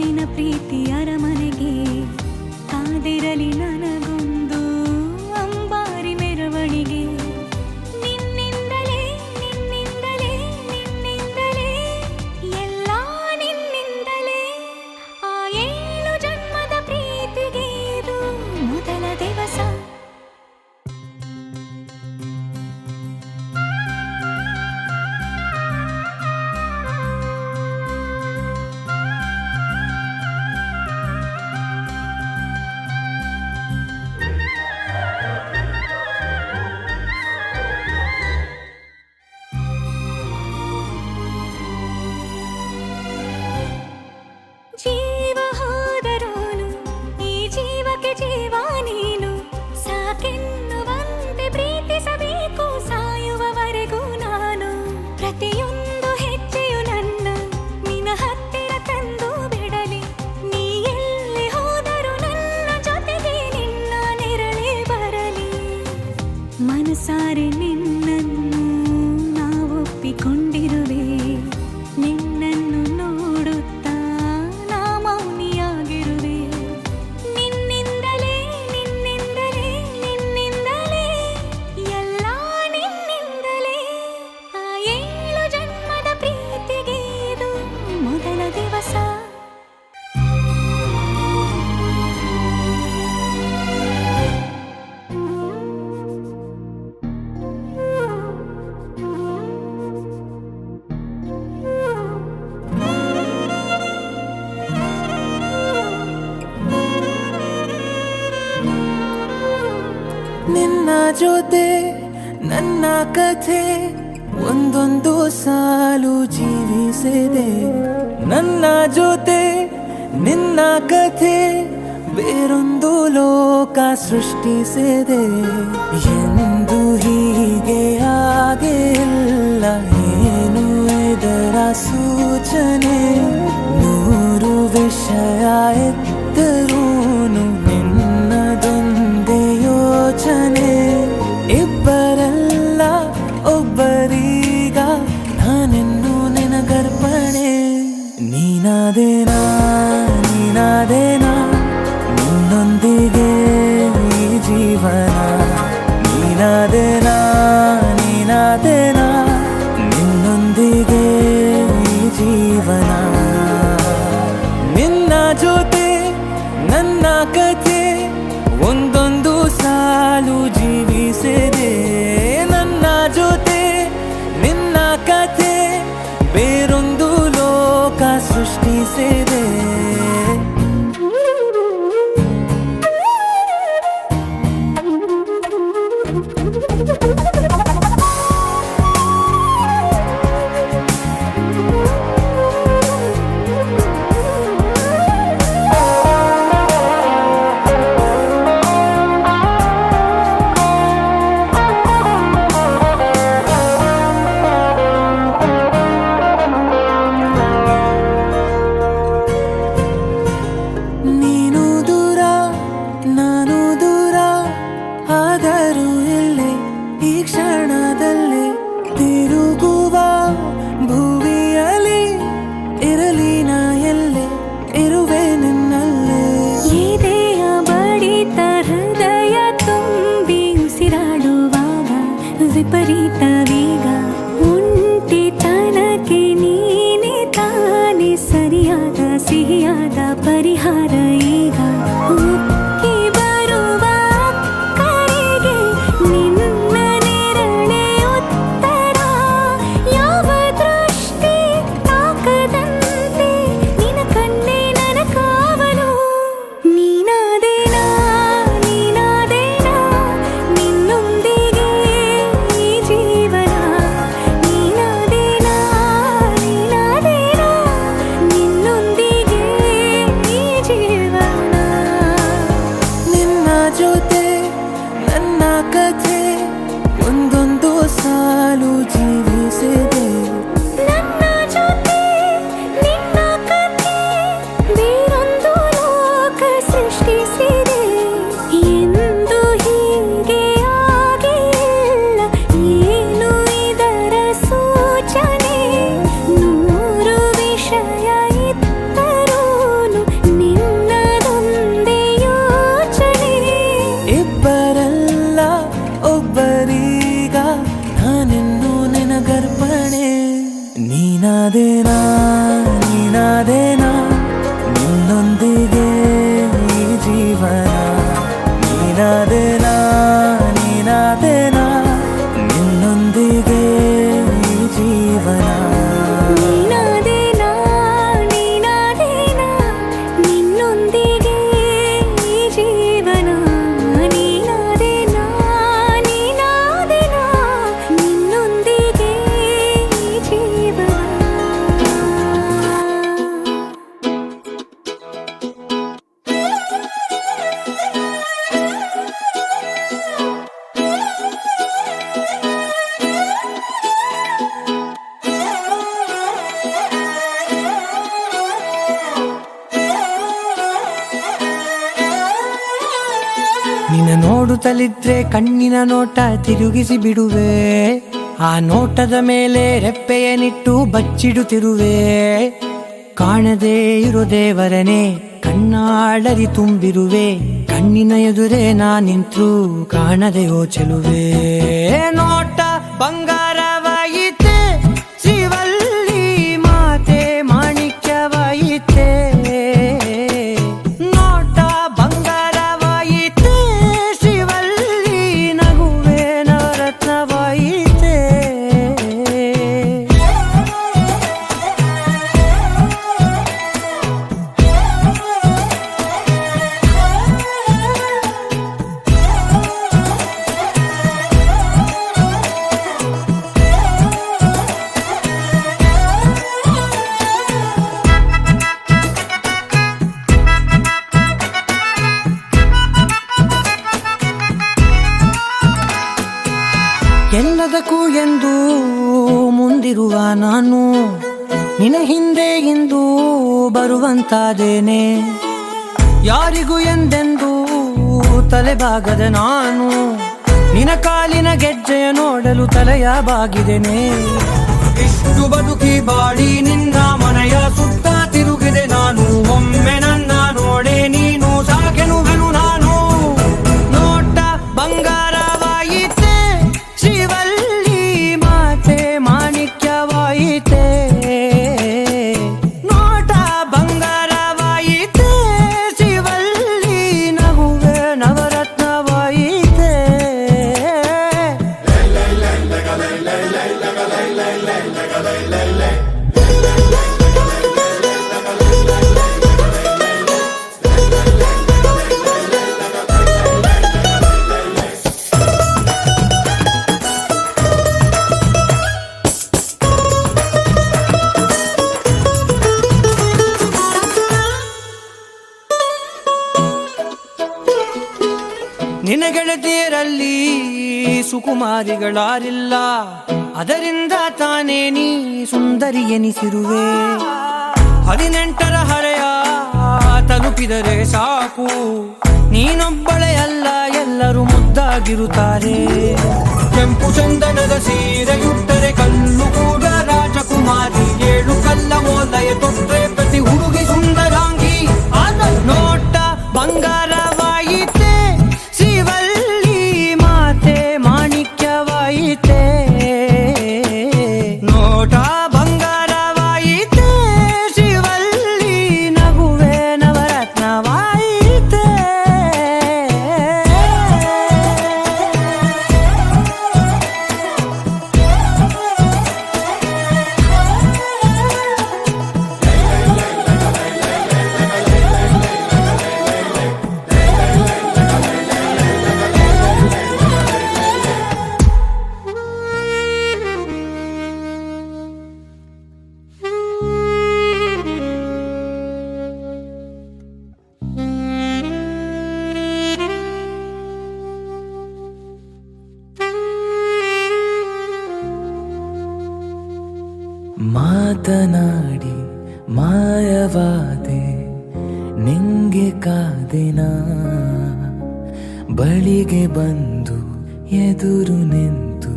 ನಿನ್ನ ಪ್ರೀತಿ ಅರಮನೆಗೆ. ಕಾದಿರಲಿ ನನಗೊಂದು ಅಂಬಾರಿ ಮೆರವಣಿಗೆ. ನಿನ್ನಿಂದಲೇ ನಿನ್ನಿಂದಲೇ ನಿನ್ನಿಂದಲೇ ಎಲ್ಲ ನಿನ್ನಿಂದಲೇ. ಆ 7 ಜನ್ಮದ ಪ್ರೀತಿಗೆ ಇದು ಮೊದಲ ದಿವಸ. ಜೀವ ಹೋದರೋನು ಈ ಜೀವಕ್ಕೆ ಜೀವ ನೀನು. ಸಾಕೆನ್ನುವಂತೆ ಪ್ರೀತಿಸಬೇಕು ಸಾಯುವವರೆಗೂ ನಾನು. ಪ್ರತಿಯೊಂದು ಹೆಜ್ಜೆಯು ನನ್ನ ನಿನ್ನ ಹತ್ತಿರ ತಂದು ಬಿಡಲಿ. ನೀ ಎಲ್ಲಿ ಹೋದರೂ ನನ್ನ ಜೊತೆಗೆ ನಿನ್ನ ನೆರಳೇ ಬರಲಿ. ಮನಸಾರೆ ನಿನ್ನನ್ನು ನಾವೊಪ್ಪಿಕೊಂಡಿರುವೆ. ನಿನ್ನನ್ನು ನೋಡುತ್ತಾ ನಾ ಮೌನಿಯಾಗಿರುವೆ. ನಿನ್ನಿಂದಲೇ ನಿನ್ನಿಂದಲೇ ನಿನ್ನಿಂದಲೇ ಎಲ್ಲ ನಿನ್ನಿಂದಲೇ. ಆ 7 ಜನ್ಮದ ಪ್ರೀತಿಗೆ ಇದು ಮೊದಲ ದಿವಸ. ನಿನ್ನ ಜೊತೆ ನನ್ನ ಕಥೆ ಒಂದೊಂದು ಸಾಲು ಜೀವಿಸಿದೆ. ನನ್ನ ಜೊತೆ ನಿನ್ನ ಕಥೆ ಬೇರೊಂದು ಲೋಕ ಸೃಷ್ಟಿಸಿದೆ. ಎಂದು ಹೀಗೆ ಆಗಿಲ್ಲ, ಏನು ಇದರ ಸೂಚನೆ. 100 ವಿಷಯ ಎತ್ತರೂನು ನಿನ್ನದೊಂದೇ ಯೋಚನೆ. ಇಬ್ಬರಲ್ಲ ಒಬ್ಬರೀಗ ನಾನೆನ್ನು ನಿನಗರ್ಪಣೆ. ನೀನಾದೇನಾ ನೀನಾದೇನಾ ನಿನ್ನೊಂದಿಗೆ ಈ ಜೀವನ. ನೀನಾದೇನಾ ನೀನಾದೇನಾ ನಿನ್ನೊಂದಿಗೆ ಈ ಜೀವನ. ನಿನ್ನ ಜೊತೆ ನನ್ನ ಕಥೆ ಒಂದೊಂದು ಸಾಲು ಜೀವಿಸಿದೆ. ನನ್ನ ಜೊತೆ ನಿನ್ನ ಕಥೆ ಬೇರೊಂದು ಲೋಕ ಸೃಷ್ಟಿಸಿದೆ. ಸಿಹಿಯಾದ ಪರಿಹಾರ ಈಗ ಉಕ್ಕಿ ಬರುವ ಕರೆಗೆ ನಿನ್ನ ನೆರಳೆ ಉತ್ತರ ಯಾವ ದೃಷ್ಟಿ ತಾಕದಂತೆ ನಿನ ಕಣ್ಣೆ ನನ್ನ ಕಾವಲು ನೀನಾದೇನಾ ನೀನಾದೇನಾ ನಿನ್ನೊಂದಿಗೆ ಈ ಜೀವನ ನೀನಾದೇನಾ ನೀನಾದೇನಾ ನಿನ್ನೊಂದಿಗೆ ಈ ಜೀವನ ನಿನ್ನ ಜೊತೆ ನನ್ನ ಕಥೆ ಒಂದೊಂದು ಸಾಲು ಜೀವಿಸಿದೆ ನನ್ನ ಜೊತೆ ನಿನ್ನ ಕಥೆ ಬೇರೊಂದು ಲೋಕ ಸೃಷ್ಟಿಸಿದೆ ಎಂದು ಹೀಗೆ ಆಗಿಲ್ಲ ಏನು ಇದರ ಸೂಚನೆ ನೂರು ವಿಷಯ ಇತ್ತರೂನು ನಿನ್ನದೊಂದೇ ಯೋಚನೆ ಇಬ್ಬರಲ್ಲ ಒಬ್ಬರೀಗ ನಾನಿನ್ನು ನಿನಗರ್ಪಣೆ ನೀನಾದೇನಾ ನೀನಾದೇನಾ ನಿನ್ನೊಂದಿಗೆ ಈ ಜೀವನ ನೀನಾದೇನಾ ನೀನಾದೇನಾ ನಿನ್ನೊಂದಿಗೆ ಈ ಜೀವನ ನೀನಾದೇನಾ ನೀನಾದೇನಾ ನಿನ್ನೊಂದಿಗೆ ಈ ಜೀವನ ನೀನಾದೇನಾ ನೀನಾದೇನಾ ನಿನ್ನೊಂದಿಗೆ ಈ ಜೀವನ ನಿನ್ನ ನೋಡುತ್ತಲಿದ್ರೆ ಕಣ್ಣಿನ ನೋಟ ತಿರುಗಿಸಿ ಬಿಡುವೆ ಆ ನೋಟದ ಮೇಲೆ ರೆಪ್ಪೆಯನಿಟ್ಟು ಬಚ್ಚಿಡುತ್ತಿರುವೆ ಕಾಣದೇ ಇರೋ ದೇವರನೇ ಕಣ್ಣಾಳರಿ ತುಂಬಿರುವೆ ಕಣ್ಣಿನ ಎದುರೇ ನಾ ನಿಂತ್ರು ಕಾಣದೆಯೋ ಚೆಲುವೆ ನೋಟ ಬಂಗಾರವಾಯಿತೆ ಶಿವಲ್ಲಿ ಮಾತೆ ಮಾಣಿಕ್ಯವಾಯಿತೆ ನೋಟ ಬಂಗಾರವಾಯಿತೆ ಶಿವಲ್ಲಿ ನಗುವೆ ನವರತ್ನವಾಯಿತೆ ಎಲ್ಲದಕ್ಕೂ ಎಂದು ಮುಂದಿರುವ ನಾನು ನಿನ ಹಿಂದೆ ಇಂದು ಬರುವಂತಾದೇನೆ ಯಾರಿಗೂ ಎಂದೆಂದು ತಲೆಬಾಗದ ನಾನು ನಿನ ಕಾಲಿನ ಗೆಜ್ಜೆಯ ನೋಡಲು ತಲೆಯ ಬಾಗಿದೆನೆ ಇಷ್ಟು ಬದುಕಿ ಬಾಡಿ ನಿನ್ನ ಮನೆಯ ಸುತ್ತ ತಿರುಗಿದೆ ನಾನು ಒಮ್ಮೆ ನನ್ನ ನೋಡೆ ನೀನು ಸಾಕೆನುವೆನು ನಾನು ನೋಟ ಬಂಗಾರವಾಯಿತೆ ಶಿವಲ್ಲಿ ಮಾತೆ ಮಾಣಿಕ್ಯವಾಯಿತೆ ನೋಟ ಬಂಗಾರವಾಯಿತೆ ಶಿವಲ್ಲಿ ನಗುವೆ ನವರತ್ನವಾಯಿತೆ ನಿನ್ನ ಗೆಳತಿಯರಲ್ಲಿ ಸುಕುಮಾರಿಗಳಾರಿಲ್ಲ ಅದರಿಂದ ತಾನೇ ನೀ ಸುಂದರಿ ಎನಿಸಿರುವೆ 18ರ ಹರೆಯ ತಲುಪಿದರೆ ಸಾಕು ನೀನೊಬ್ಬಳೇ ಅಲ್ಲ ಎಲ್ಲರೂ ಮುದ್ದಾಗಿರುತ್ತಾರೆ ಕೆಂಪು ಚಂದನದ ಸೀರೆಯುಟ್ಟರೆ ಕಲ್ಲು ಕೂಡ ರಾಜಕುಮಾರಿ 7 ಕಲ್ಲ ಮೋಲಯ ತೊಟ್ಟರೆ ಪ್ರತಿ ಹುಡುಗಿ ಸುಂದರಾಂಗಿ ನೋಟ ಬಂಗಾರವಾಯಿತೆ ಶಿವಲ್ಲಿ ಮಾತೆ ಮಾಣಿಕ್ಯವಾಯಿತೆ ನೋಟ ಬಂಗಾರವಾಯಿತೆ ಶಿವಲ್ಲಿ ನಗು ಮಾತನಾಡಿ ಮಾಯವಾದೆ ನಿಂಗೆ ಕಾದಿನ ಬಳಿಗೆ ಬಂದು ಎದುರು ನಿಂತು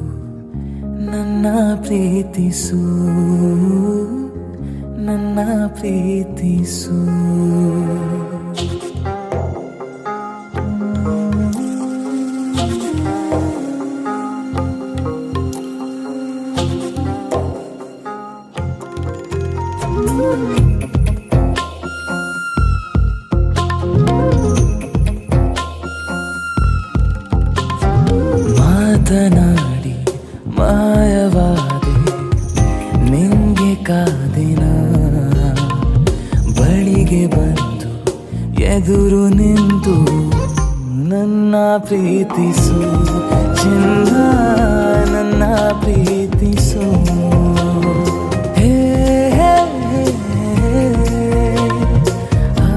ನನ್ನ ಪ್ರೀತಿಸು ನನ್ನ ಪ್ರೀತಿಸು ಮಾತನಾಡಿ ಮಾಯವಾದೆ ನಿಂಗೆ ಕಾದಿನ ಬಳಿಗೆ ಬಂದು ಎದುರು ನಿಂತು ನನ್ನ ಪ್ರೀತಿಸು ಚಿನ್ನ ನನ್ನ ಪ್ರೀತಿಸು ಹೇ ಹೇ, ಹೇ, ಹೇ, ಆ,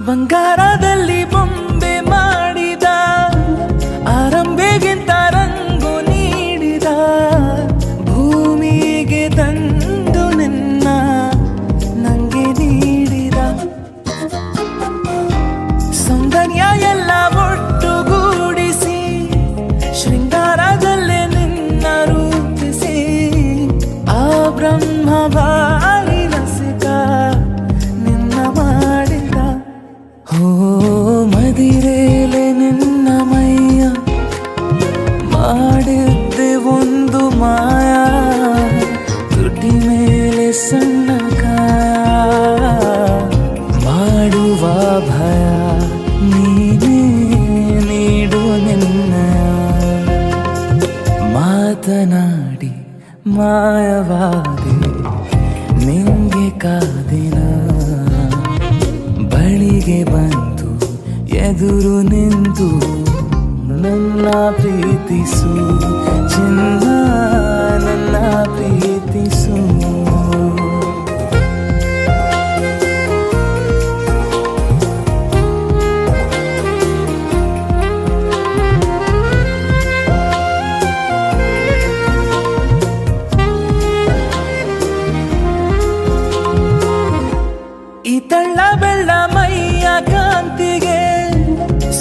ಬಂಗಾರದಲ್ಲಿ ಬೊಂಬೆ ಮಾಡಿದ ಆರಂಭೆಗಿಂತ ರಂಗು ನೀಡಿದ ಭೂಮಿಗೆ ತಂದು ನಿನ್ನ ನಂಗೆ ನೀಡಿದ ಸೌಂದರ್ಯ ಎಲ್ಲ ಒಟ್ಟುಗೂಡಿಸಿ ಶೃಂಗಾರದಲ್ಲೇ ನಿನ್ನ ರೂಪಿಸಿ ಆ ಬ್ರಹ್ಮ ಬಾರಿ ರಸಿಕ ನಿನ್ನ ಮಾಡಿದ ಓ ಮದಿರೇಲೆ ನಿನ್ನ ಮೈಯ ಮಾಡಿದ್ದೆ ಒಂದು ಮಾಯ ತುಟಿ ಮೇಲೆ ಸಣ್ಣ ಕಾಯ ಮಾಡುವ ಭಯ ನೀನೇ ನೀಡು ನಿನ್ನ ಮಾತನಾಡಿ ಮಾಯವಾದೆ ನಿಂಗೆ ಕಾದಿನ ಬಳಿಗೆ ಬಂದು ಎದುರು ನಿಂತು ನನ್ನ ಪ್ರೀತಿಸು ಚಿನ್ನ ನನ್ನ ಪ್ರೀತಿಸು ಈ ತಳ್ಳ ಬೆಳ್ಳ ಮೈಯ ಕಾಂತಿಗೆ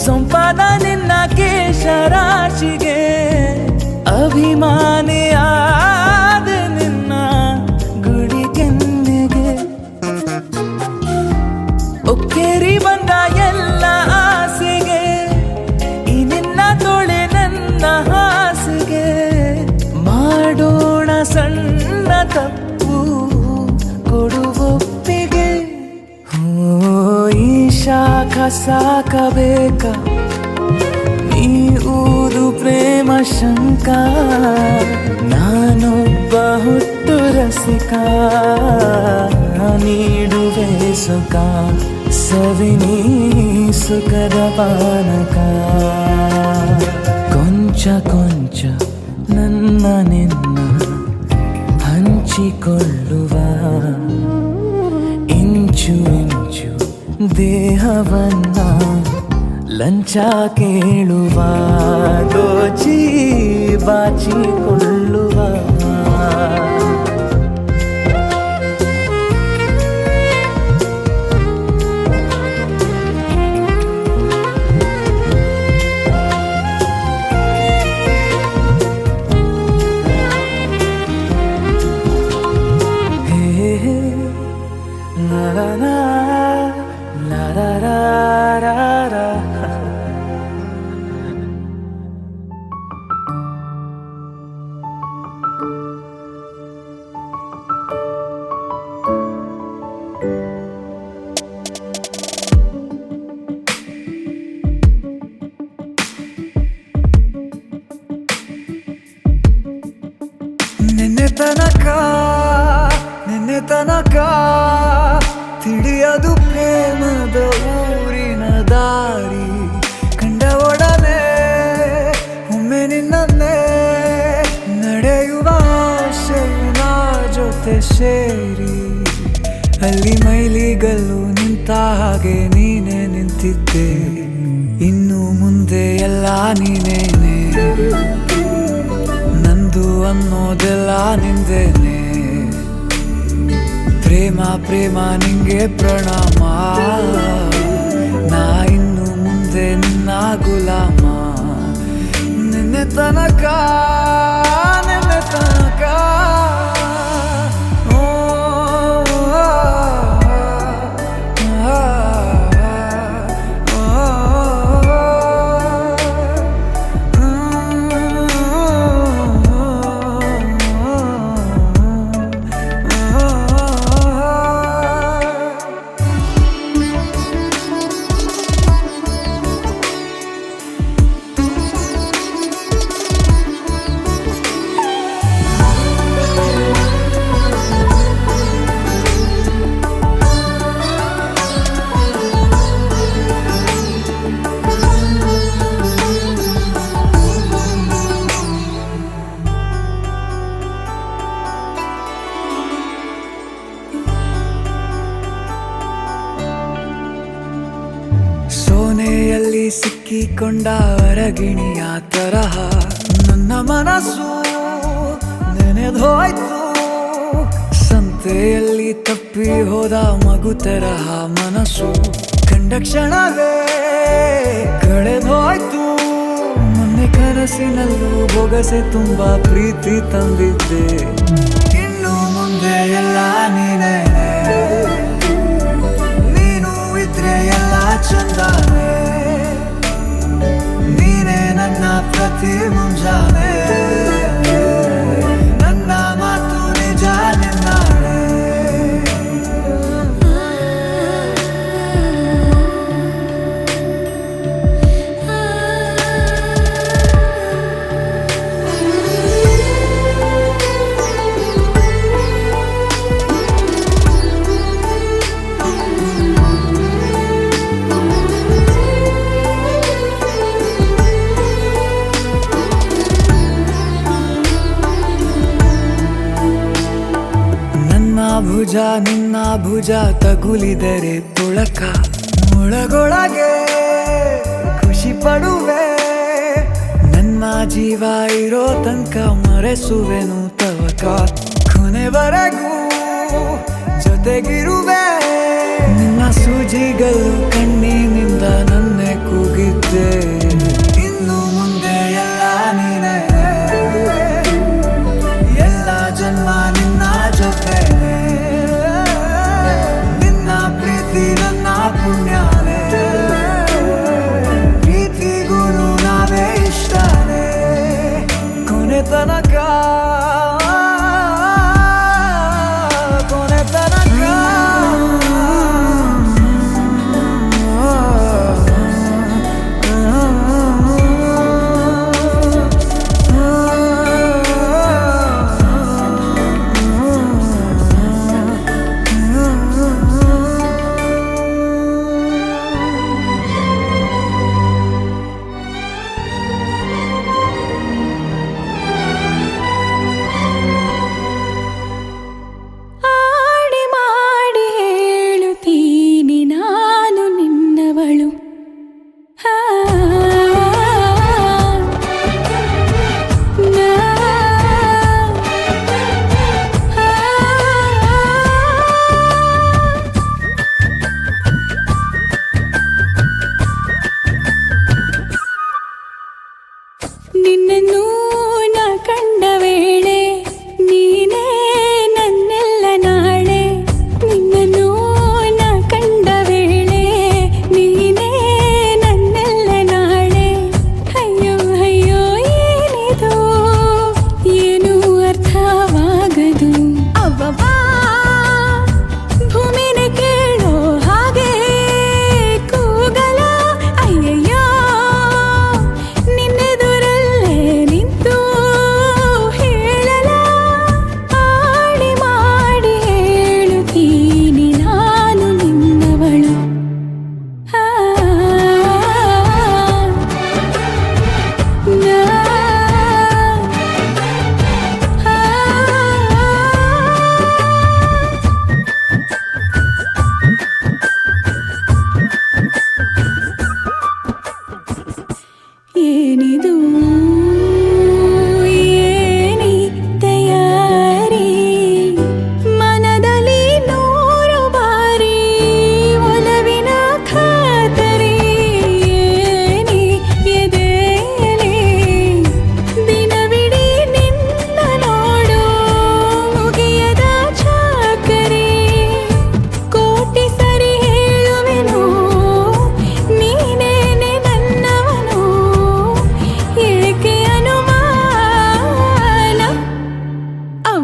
ಸೊಂಪಾದ ನಿನ್ನ ಕೇಶರಾಶಿಗೆ ಅಭಿಮಾನಿಯಾದ ನಿನ್ನ ಗುಡಿ ಕೆನ್ನೆಗೆ ಒಕ್ಕೇರಿ ಬಂದ ಎಲ್ಲ ಆಸೆಗೆ ಈ ನಿನ್ನ ತೋಳೆ ನನ್ನ ಹಾಸಿಗೆ ಮಾಡೋಣ ಸಣ್ಣ ತಪ್ಪು ಕೊಡುವೊಪ್ಪಿಗೆ ಈ ಶಾಖ ಸಾಕಬೇಕ ನೀ ಊದು ಪ್ರೇಮ ಶಂಕ ನಾನೊಬ್ಬ ಹುಟ್ಟು ರಸಿಕ ನೀಡುವೆ ಸುಖ ಸವಿನಿ ಸುಖದ ಪಾನಕ ಕೊಂಚ ಕೊಂಚ ನನ್ನ ನಿನ್ನ ಹಂಚಿಕೊಳ್ಳುವ ಇಂಚು ಇಂಚು ದೇಹವನ್ನ ಲಂಚ ಕೇಳುವ ದೋಚಿ ಬಾಚಿಕೊಳ್ಳುವ ನಿನ್ನೆ ತನಕ ತಿಳಿಯದು ಪ್ರೇಮದ ಊರಿನ ದಾರಿ ಕಂಡ ಒಡನೆ ಒಮ್ಮೆ ನಿನ್ನೇ ನಡೆಯುವ ಆಸೆಯು ನಾ ಜೊತೆ ಸೇರಿ ಅಲ್ಲಿ ಮೈಲಿಗಲ್ಲು ನಿಂತ ಹಾಗೆ ನೀನೆ ನಿಂತಿದ್ದೆ ಇನ್ನು ಮುಂದೆ ಎಲ್ಲ ನೀನೇನೆ ನಂದು ಅನ್ನೋದೆಲ್ಲ ನಿಂದೇನೆ ಪ್ರೇಮ ಪ್ರೇಮ ನಿಂಗೆ ಪ್ರಣಾಮ ನಾ ಇನ್ನು ಮುಂದೆ ನಿನ್ನ ಗುಲಾಮ ನಿನ್ನೆ ತನಕ ಸೋನೆಯಲ್ಲಿ ಸಿಕ್ಕಿಕೊಂಡ ಅರಗಿಣಿಯ ತರಹ ನನ್ನ ಮನಸ್ಸು ನೆನೆದೋಯ್ತು ಸಂತೆಯಲ್ಲಿ ತಪ್ಪಿ ಹೋದ ಮಗು ತರಹ ಮನಸ್ಸು ಕಂಡ ಕ್ಷಣವೇ ಕಳೆದೋಯ್ತು ಮೊನ್ನೆ ಕನಸಿನಲ್ಲೂ ಬೊಗಸೆ ತುಂಬಾ ಪ್ರೀತಿ ತಂದಿದ್ದೆ ಇನ್ನು ಮುಂದೆ ಎಲ್ಲ ನೀನೇ ಎಲ್ಲ ಚಂದಾನೆ ನೀನೇ ನನ್ನ ಪ್ರತಿ ಮುಂಜಾನೆ ನನ್ನ ಮಾತು ನಿಜ ನಿನ್ನಾಳೆ ಭುಜ ನಿನ್ನ ಭುಜ ತಗುಲಿದರೆ ತುಳಕ ಒಳಗೊಳಗೆ ಖುಷಿ ಪಡುವೆ ನನ್ನ ಜೀವ ಇರೋ ತನಕ ಮರೆಸುವೆನು ತವಕ ಕೊನೆವರೆಗೂ ಜೊತೆಗಿರುವೆ ನಿನ್ನ ಸೂಜಿಗಳು ಕಣ್ಣಿನಿಂದ ನನ್ನೆ ಕೂಗಿದ್ದೆ ಇನ್ನು ಮುಂದೆ ಎಲ್ಲ ನೀನೇ ಎಲ್ಲ ಜನ್ಮ ನಿನ್ನ ಜೊತೆ ನಿನ್ನ ಪ್ರೀತಿ ನನ್ನ ಪುಣ್ಯನೇ ಪ್ರೀತಿಗೂ ನಾವೇ ಇಷ್ಟನೇ ಕೊನೆ ತನಕ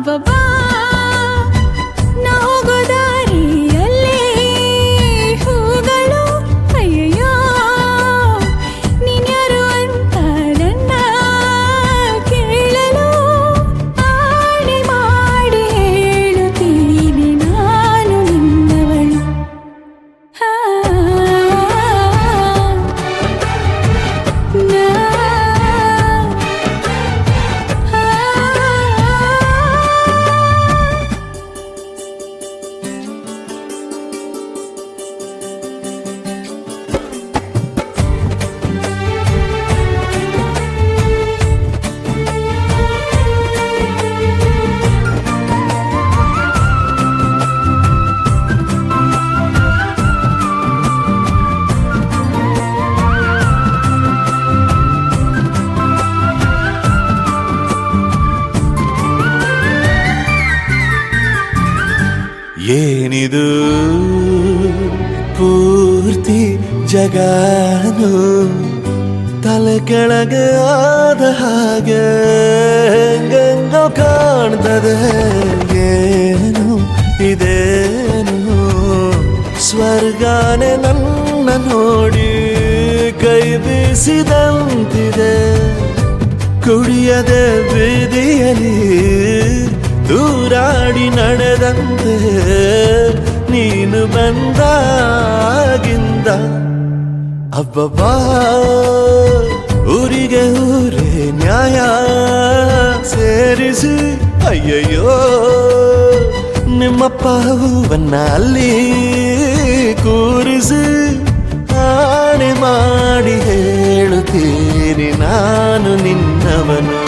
ಬಾಬಾ ನಾ ಹೋಗೋ ದಾರಿಯಲ್ಲೇ ಹೂಗಳು ಅಯ್ಯಯ್ಯೋ ನೀನ್ಯಾರು ಅಂತ ನನ್ನ ಕೇಳಲು ಆಣೆ ಮಾಡಿ ಹೇಳುತ್ತೀನಿ ನಾನು ನಿನ್ನವಳು. ಏನಿದು ಪೂರ್ತಿ ಜಗಾನು ತಲೆ ಕೆಳಗೆ ಆದ ಹಾಗೆ ಗಂಗೋ ಕಾಣ್ತದೆ. ಏನು ಇದೇನು ಸ್ವರ್ಗಾನೆ ನನ್ನ ನೋಡಿ ಕೈ ಬೀಸಿದಂತಿದೆ. ಕುಡಿಯದೆ ಬೀದಿಯಲ್ಲಿ ದೂರಾಡಿ ನಡೆದಂತೆ ನೀನು ಬಂದಾಗಿಂದ ಅಬ್ಬಬ್ಬಾ ಊರಿಗೆ ಊರೇ ನ್ಯಾಯ ಸೇರಿಸಿ ಅಯ್ಯಯ್ಯೋ ನಿಮ್ಮಪ್ಪ ಹೂವನ್ನ ಅಲ್ಲಿ ಕೂರಿಸಿ ಆಣೆ ಮಾಡಿ ಹೇಳುತ್ತೀನಿ ನಾನು ನಿನ್ನವನು.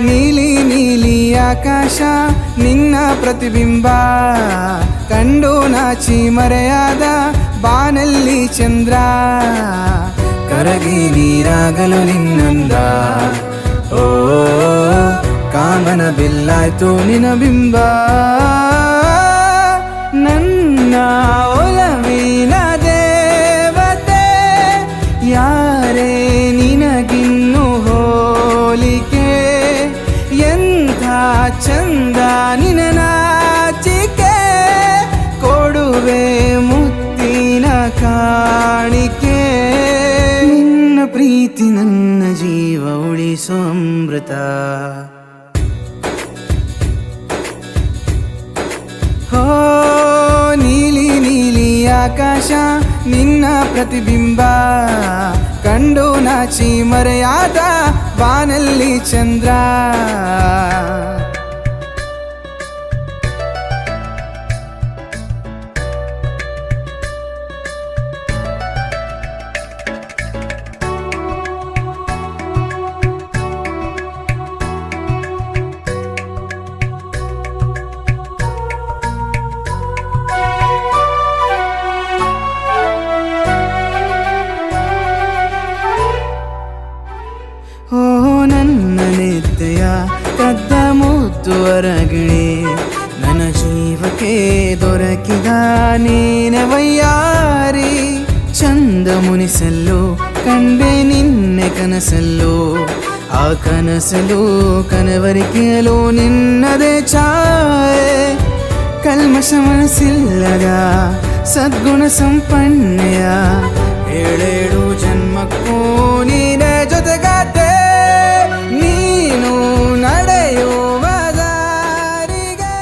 ನೀಲಿ ನೀಲಿ ಆಕಾಶ ನಿನ್ನ ಪ್ರತಿಬಿಂಬ ಕಂಡು ನಾಚಿ ಮರೆಯಾದ ಬಾನಲ್ಲಿ ಚಂದ್ರ ಕರಗಿ ನೀರಾಗಲು ನಿನ್ನಂದ ಓ ಕಾಮನ ಬಿಲ್ಲಾಯ್ತು ನಿನ ಬಿಂಬ ನನ್ನ ಒಲವಿನ ದೇವತೆ ಯಾರೇ ನಿನಗಿನ್ನು ಹೋಲಿಕೆ ಎಂಥ ಚಂದ ನಿನ ನಾಚಿಕೆ ಕೊಡುವೆ ಮುತ್ತಿನ ಕಾಣಿಕೆ ನಿನ್ನ ಪ್ರೀತಿ ನನ್ನ ಜೀವ ಉಳಿಸೋ ಅಮೃತ ಹೋ ನೀಲಿ ನೀಲಿ ಆಕಾಶ ನಿನ್ನ ಪ್ರತಿಬಿಂಬ ಕಂಡು ನಾಚಿ ಮರೆಯಾದ ಬಾನಲ್ಲಿ ಚಂದ್ರ ಓ ನನ್ನ ನಿತ್ಯ ಕದ್ದ ಮುದ್ದು ಹೊರಗಿಣಿ ನನ್ನ ಜೀವಕ್ಕೆ ದೊರಕಿದ ನೀನೆ ವಯ್ಯಾರಿ ಚಂದ ಮುನಿಸಲು ಕಂಡೆ ನಿನ್ನೆ ಕನಸಲ್ಲೋ ಆ ಕನಸಲು ಕನವರಿಕೆಯಲು ನಿನ್ನದೇ ಛಾಯೆ ಕಲ್ಮಶ ಮನಸ್ಸಿಲ್ಲದ ಸದ್ಗುಣ ಸಂಪನ್ನೆಯ ಏಳೇಳು ಜನ್ಮಕ್ಕೂ ನೀನೆ ಜೊತೆಗಾತೆ ನೀನು ನಡೆಯುವ ದಾರಿಗೆ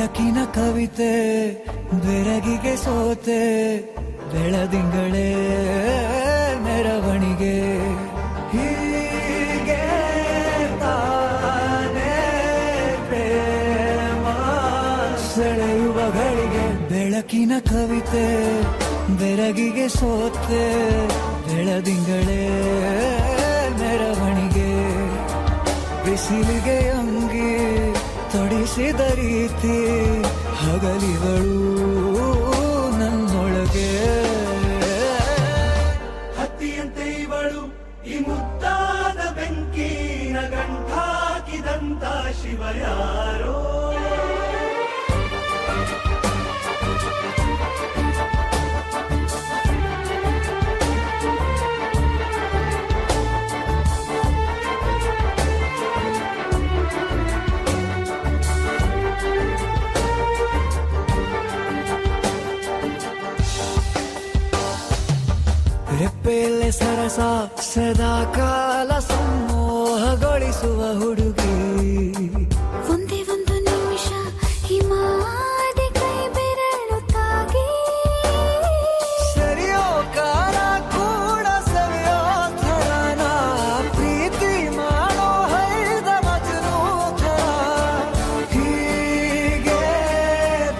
ಬೆಳಕಿನ ಕವಿತೆ ಬೆರಗಿಗೆ ಸೋತೆ ಬೆಳದಿಂಗಳೇ ಮೆರವಣಿಗೆ ಹೀಗೆ ತಾನೇ ಪ್ರೇಮ ಸೆಳೆಯುವ ಗಳಿಗೆ ಬೆಳಕಿನ ಕವಿತೆ ಬೆರಗಿಗೆ ಸೋತೆ ಬೆಳದಿಂಗಳೇ ಮೆರವಣಿಗೆ ಬಿಸಿಲಿಗೆ ಅಂಗಿ ತೊಡಿಸಿದ ರೀತಿ ಹಗಲಿಗಳು ನನ್ನೊಳಗೆ ಹತ್ತಿಯಂತೆ ಇವಳು ಈ ಮುದ್ದಾದ ಬೆಂಕಿನ ಗಂಟಾಕಿದಂತ ಶಿವ ಯಾರೋ ರೆಪ್ಪೆಯಲ್ಲೇ ಸರಸ ಸದಾ ಕಾಲ ಸಂಮೋಹಗೊಳಿಸುವ ಹುಡುಗಿ ಒಂದೇ ಒಂದು ನಿಮಿಷ ಹಿಮಾದಿ ಕೈ ಬೆರಳು ತಾಗಿ ಸರಿಯೋ ಕಾಲ ಕೂಡ ಸವಿಯೋ ಥರನ ಪ್ರೀತಿ ಮಾಡೋ ಹೈದ ಮಜನು ಥರ ಹೀಗೆ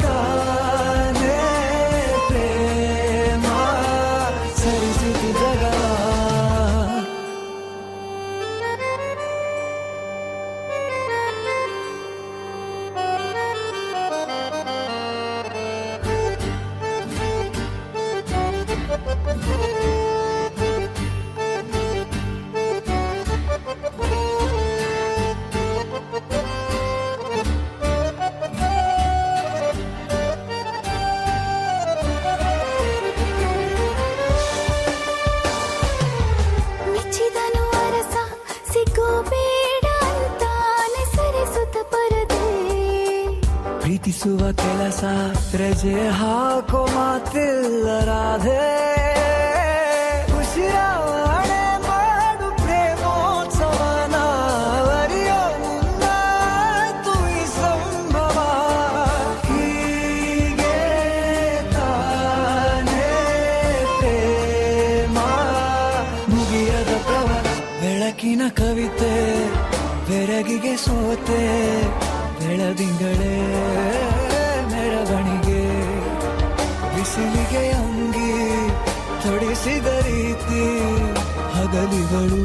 ತಾನೇ ಪ್ರೇಮ ಸರಿಸಿತು ಜಗ ಮೆಚ್ಚಿದನು ಅರಸ ಸಿಗೋಬೇಡ ಅಂತಾನೆ ಸರಿಸುತ್ತ ಪರದೆ ಪ್ರೀತಿಸುವ ಕೆಲಸ ರಜೆ ಹಾಕೋ ಮಾತಿಲ್ಲ ರಾಧೆ ಉಸಿರಾವಣೆ ಮಾಡು ಪ್ರೇಮೋತ್ಸವನ ಅರಿಯೋ ಮುಂದಾಯ್ತು ಈ ಸಂಭವ ಹೀಗೆ ತಾನೇ ಪ್ರೇಮ ಮುಗಿಯದ ಪ್ರವರ ಬೆಳಕಿನ ಕವಿತೆ ಬೆರಗಿಗೆ ಸೋತೆ ಬೆಳದಿಂಗಳೇ ಮೆರವಣಿಗೆ ಬಿಸಿಲಿಗೆ ಅಂಗಿ ತೊಡಿಸಿದ ರೀತಿ ಹಗಲಿಗಳು